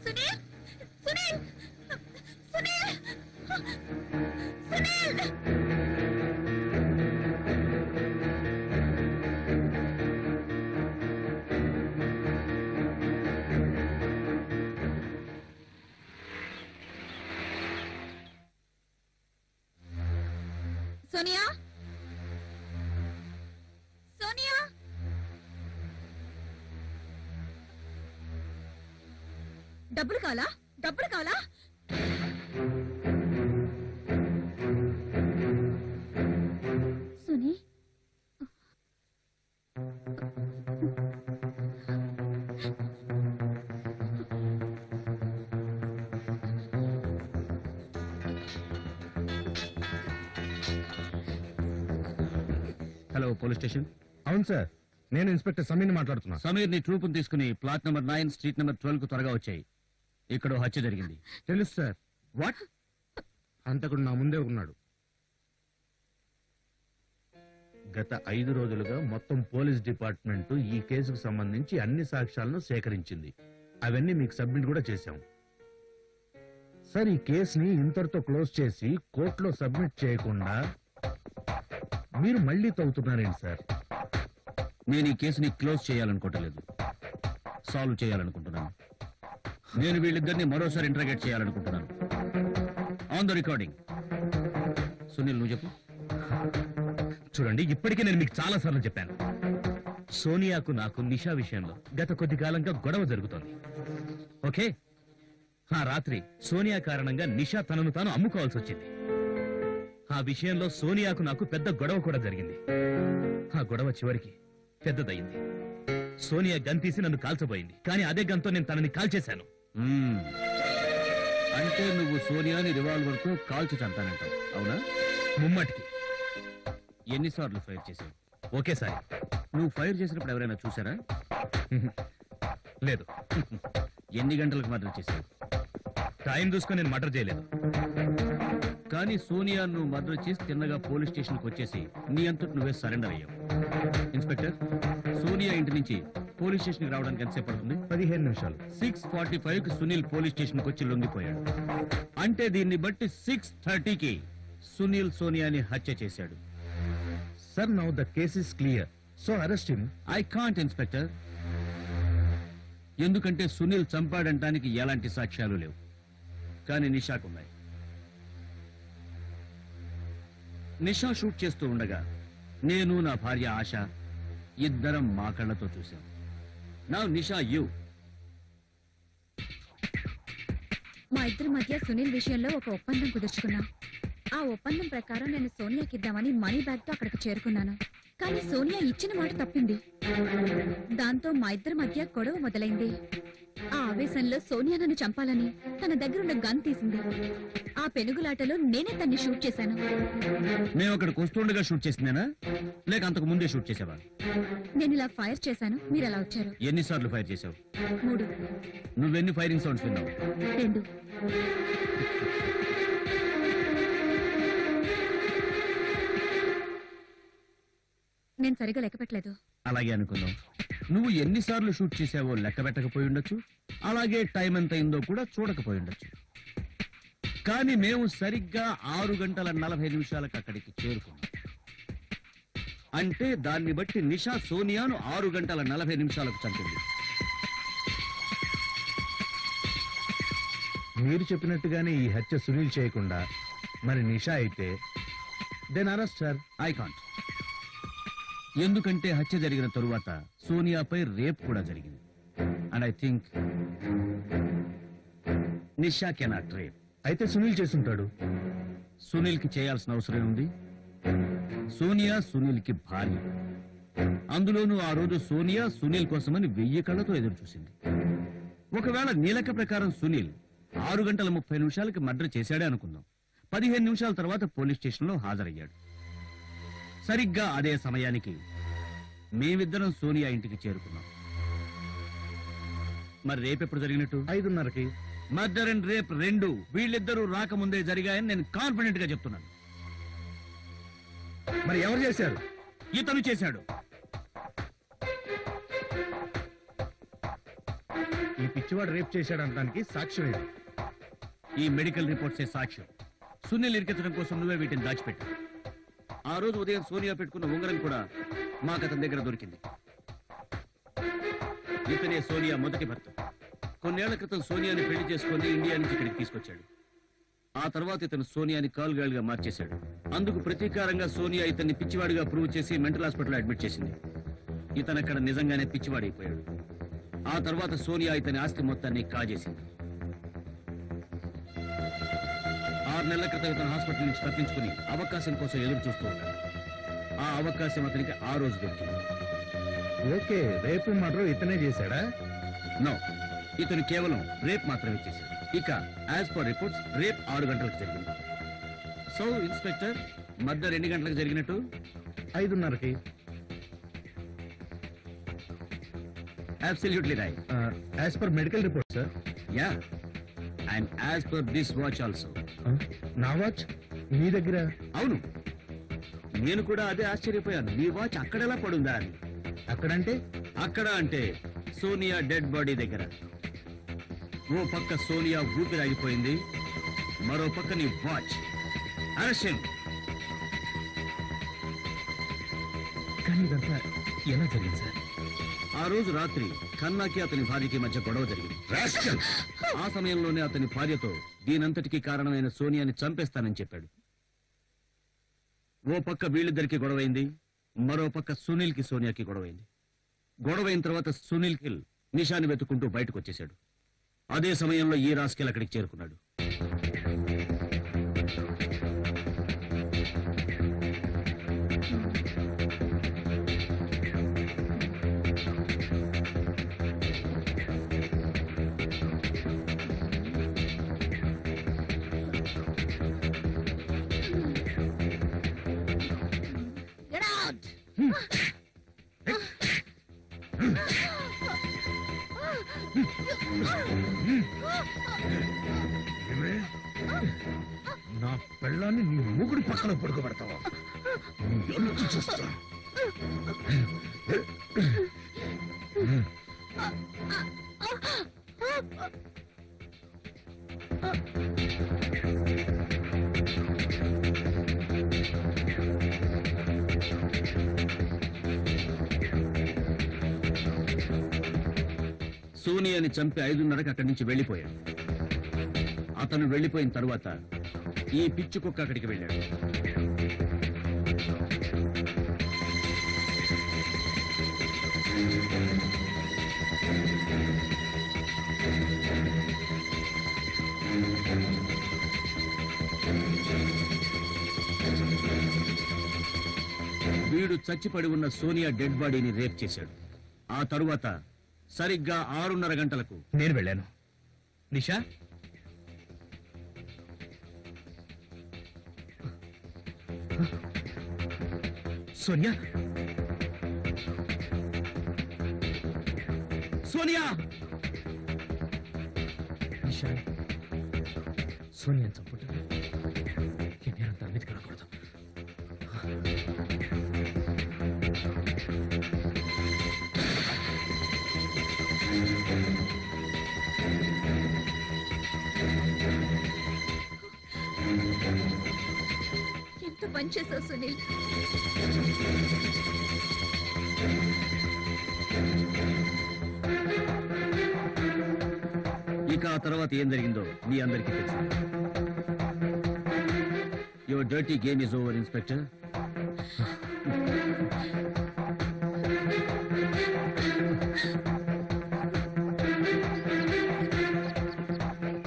సునీల్, సునీల్, సునీల్, సునీల్. సోనియా, సోనియా. డబ్బులు కావాలా? డబ్బులు కావాలా? Suni, hello, police station. అవును సార్, నేను ఇన్స్పెక్టర్ సమీర్ని మాట్లాడుతున్నా. సమీర్ ని ట్రూపును తీసుకుని ప్లాట్ నెంబర్ 9 స్ట్రీట్ నెంబర్ 12 కు త్వరగా వచ్చాయి. ఇక్కడ హత్య జరిగింది. తెలుసు సార్. వాట్? హంతకుడు నా ముందే ఉన్నాడు. గత 5 రోజులుగా మొత్తం పోలీస్ డిపార్ట్మెంట్ ఈ కేసుకు సంబంధించి అన్ని సాక్ష్యాలను సేకరించింది. అవన్నీ మీకు సబ్మిట్ కూడా చేశాం. సార్ ఈ కేసుని ఇంతటితో క్లోజ్ చేసి కోర్టులో సబ్మిట్ చేయకుండా మీరు మళ్ళీ తవ్వుతున్నారేంటి సార్? నేను ఈ కేసుని క్లోజ్ చేయాలనుకోవట్లేదు, సాల్వ్ చేయాలనుకుంటున్నాను. నేను వీళ్ళిద్దరిని మరోసారి ఇంటరాగేట్ చేయాలనుకుంటున్నాను. On the recording. సునీల్, నువ్వు చెప్పు. చూడండి, ఇప్పటికే నేను మీకు చాలా సార్లు చెప్పాను, సోనియాకు నాకు నిషా విషయంలో గత కొద్ది కాలంగా గొడవ జరుగుతోంది. ఓకే, ఆ రాత్రి సోనియా కారణంగా నిషా తనను తాను అమ్ముకోవాల్సి వచ్చింది. ఆ విషయంలో సోనియాకు నాకు పెద్ద గొడవ కూడా జరిగింది. ఆ గొడవ చివరికి పెద్దదయ్యింది. సోనియా గన్ తీసి నన్ను కాల్చబోయింది, కానీ అదే గన్తో నేను తనని కాల్చేశాను. అంటే నువ్వు సోనియాని రివాల్వర్ తో కాల్చి చంపానంటావు, అవునా? ముమ్మటికి. ఎన్నిసార్లు ఫైర్ చేశావు? ఒకేసారి. నువ్వు ఫైర్ చేసినప్పుడు ఎవరైనా చూసారా? లేదు. ఎన్ని గంటలకు మర్డర్ చేశావు? టైం చూసుకొని నేను మర్డర్ చేయలేదు. కానీ సోనియా నువ్వు మర్డర్ చేసి తిన్నగా పోలీస్ స్టేషన్ కు వచ్చేసి నీ అంతటి నువ్వే సరెండర్ అయ్యావు. ఇన్స్పెక్టర్, సోనియా ఇంటి నుంచి పోలీస్ స్టేషన్ కి రావడానికి ఎంతసేపు పడుతుంది? 15 నిమిషాలు. 6:45 కి సునీల్ పోలీస్ స్టేషన్ కు వచ్చి లొంగిపోయాడు. అంటే దీన్ని బట్టి 6:30కి సునీల్ సోనియాని హత్య చేశాడు. Sir, now the case is clear, so arrest him. I can't, inspector. ఎందుకంటే సునీల్ చంపాడంటానికి ఎలాంటి సాక్ష్యాలు లేవు, కానీ నిషాకున్నాయి. నిషా షూట్ చేస్తూ ఉండగా నేను, నా భార్య ఆశ ఇద్దరం మా కళ్ళతో చూశాం. నా నిషా, యూ. మా ఇద్దరి మధ్య సునీల్ విషయంలో ఒక ఒప్పందం కుదుర్చుకున్నాం. ఆ ఒప్పందం ప్రకారం నేను సోనియాకి ఇద్దామని మనీ బ్యాగ్ తో అక్కడికి చేరుకున్నాను. కానీ సోనియా ఇచ్చిన మాట తప్పింది. దాంతో మా ఇద్దరి మధ్య గొడవ మొదలైంది. ఆ ఆవేశంలో సోనియా నన్ను చంపాలని తన దగ్గరున్న గన్ తీసింది. ఆ పెనుగులాటలో నేనే తన్ని షూట్ చేశాను. మేము అక్కడికి వస్తుండగా షూట్ చేసిందేనా, లేక అంతకు ముందే షూట్ చేసావా? నేను ఇలా ఫైర్ చేశాను, మీరు అలా వచ్చారు. ఎన్నిసార్లు ఫైర్ చేసావు? 3. నువ్వెన్ని ఫైరింగ్ సౌండ్స్ విన్నావు? 2. నేను సరిగా లెక్క పెట్టలేదు. అలాగే అనుకుందాం. నువ్వు ఎన్నిసార్లు షూట్ చేసావో లెక్క పెట్టకపోయి ఉండొచ్చు, అలాగే టైం ఎంత అయిందో కూడా చూడకపోయి ఉండొచ్చు. కానీ మేము సరిగ్గా 6:40 అక్కడికి చేరుకున్నాం. అంటే దాన్ని బట్టి నిషా సోనియాను 6:40 చంపింది. మీరు చెప్పినట్టుగానే ఈ హత్య సునీల్ చేయకుండా మరి నిషా అయితే then arrest sir. I can't. ఎందుకంటే హత్య జరిగిన తరువాత సోనియాపై రేప్ కూడా జరిగింది. And I think Nisha cannot rape. అయితే సునీల్ చేసుంటాడు. సునీల్ కి చేయాల్సిన అవసరం ఉంది. సోనియా సునీల్ కి భార్య. అందులోనూ ఆ రోజు సోనియా సునీల్ కోసమని 1000 కళ్ళతో ఎదురు చూసింది. ఒకవేళ నీ లెక్క ప్రకారం సునీల్ 6:30 మర్డర్ చేశాడే అనుకుందాం. 15 నిమిషాల తర్వాత పోలీస్ స్టేషన్ లో హాజరయ్యాడు. సరిగ్గా అదే సమయానికి మేమిద్దరం సోనియా ఇంటికి చేరుకున్నాం. మరి రేపు ఎప్పుడు జరిగినట్టు? 5:30కి. మర్డర్ అండ్ రేప్ 2 వీళ్ళిద్దరూ రాకముందే జరిగాయని నేను కాన్ఫిడెంట్ గా చెప్తున్నాను. మరి ఎవరు చేశారు? ఇతను చేశాడు. ఈ పిచ్చివాడు రేప్ చేశాడనడానికి సాక్ష్యం ఏది? ఈ మెడికల్ రిపోర్ట్సే సాక్ష్యం. సునీల్ ఇరికించడం కోసం నువ్వే వీటిని దాచిపెట్టు. ఆ రోజు ఉదయం సోనియా పెట్టుకున్న ఉంగరం కూడా మాకు అతని దగ్గర దొరికింది. ఇతనే సోనియా మొదటి భర్త. కొన్నేళ్ల క్రితం సోనియాని పెళ్లి చేసుకుని ఇండియా నుంచి ఇక్కడికి తీసుకొచ్చాడు. ఆ తర్వాత ఇతను సోనియాని కాల్ గర్ల్ గా మార్చేశాడు. అందుకు ప్రతీకారంగా సోనియా ఇతన్ని పిచ్చివాడిగా ప్రూవ్ చేసి మెంటల్ హాస్పిటల్ అడ్మిట్ చేసింది. ఇతను అక్కడ నిజంగానే పిచ్చివాడైపోయాడు. ఆ తర్వాత సోనియా ఇతని ఆస్తి మొత్తాన్ని కాజేసింది. 6 నెలల క్రితం ఇతను హాస్పిటల్ నుంచి తప్పించుకుని అవకాశం కోసం ఎదురు చూస్తూ ఉంటాడు. ఆ అవకాశం అతనికి ఆ రోజు దొరికింది. ఓకే, రేపు మర్డర్ ఇతనే చేశాడా? నో, ఇతను కేవలం రేప్ మాత్రమే చేశాడు. ఇక యాజ్ పర్ రిపోర్ట్స్ రేప్ 6 గంటలకు జరిగింది. సో ఇన్స్పెక్టర్, మర్డర్ ఎన్ని గంటలకు జరిగినట్టు? 5:30కి. Absolutely right. As per medical report sir. Yeah, and as per this watch also. నా వాచ్ మీ దగ్గర? అవును, నేను కూడా అదే ఆశ్చర్యపోయాను. నీ వాచ్ అక్కడెలా పడుందా అని. అక్కడంటే? అక్కడ అంటే సోనియా డెడ్ బాడీ దగ్గర. ఓ పక్క సోనియా ఊపిరాగిపోయింది, మరో పక్క నీ వాచ్. అరెస్ట్ చేయండి. కానీ ఇదంతా ఎలా జరిగింది సార్? ఆ రోజు రాత్రి ఖన్నాకి అతని భార్యకి మధ్య గొడవ జరిగింది. ఆ సమయంలోనే అతని భార్యతో దీనంతటికీ కారణమైన సోనియాని చంపేస్తానని చెప్పాడు. ఓ పక్క వీళ్ళిద్దరికి గొడవైంది, మరో పక్క సునీల్కి సోనియాకి గొడవైంది. గొడవైన తర్వాత సునీల్ కిల్ నిషాని వెతుకుంటూ బయటకు వచ్చేశాడు. అదే సమయంలో ఈ రాస్కెల్ అక్కడికి చేరుకున్నాడు. నా పెళ్ళాన్ని నీ మూగుడి పక్కన పడుకోబెడతావా? ఎలా చూస్తా? సోనియాని చంపి 5:30కి అక్కడి నుంచి వెళ్లిపోయాడు. అతను వెళ్లిపోయిన తరువాత ఈ పిచ్చి కుక్క అక్కడికి వెళ్ళాడు. వీడు చచ్చిపడి ఉన్న సోనియా డెడ్ బాడీని రేప్ చేశాడు. ఆ తరువాత సరిగ్గా 6:30 గంటలకు నేను వెళ్ళాను. నిషా, సోనియా, సోనియా నిషా, సోనియా చంపుతాను. ఈ నేరం తన మీదకి రాకూడదు. ఎంత పని చేసావు సునీల్. ఇక ఆ తర్వాత ఏం జరిగిందో మీ అందరికీ తెలుసు. Your dirty game is over, inspector.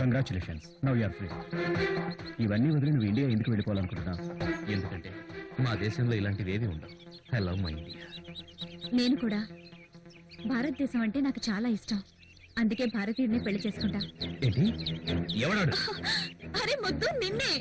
Congratulations, now you are free. ఇవన్నీ వదిలి నువ్వు ఇండియా ఎందుకు వెళ్ళిపోవాలనుకుంటున్నావు? ఎందుకంటే మా దేశంలో ఇలాంటివి ఏవి ఉండవు. I love my India. నేను కూడా. భారతదేశం అంటే నాకు చాలా ఇష్టం. అందుకే భారతీయుడిని పెళ్లి చేసుకుంటా. ఏంటి? ఎవడాడు? అరే ముద్దు, నిన్నే.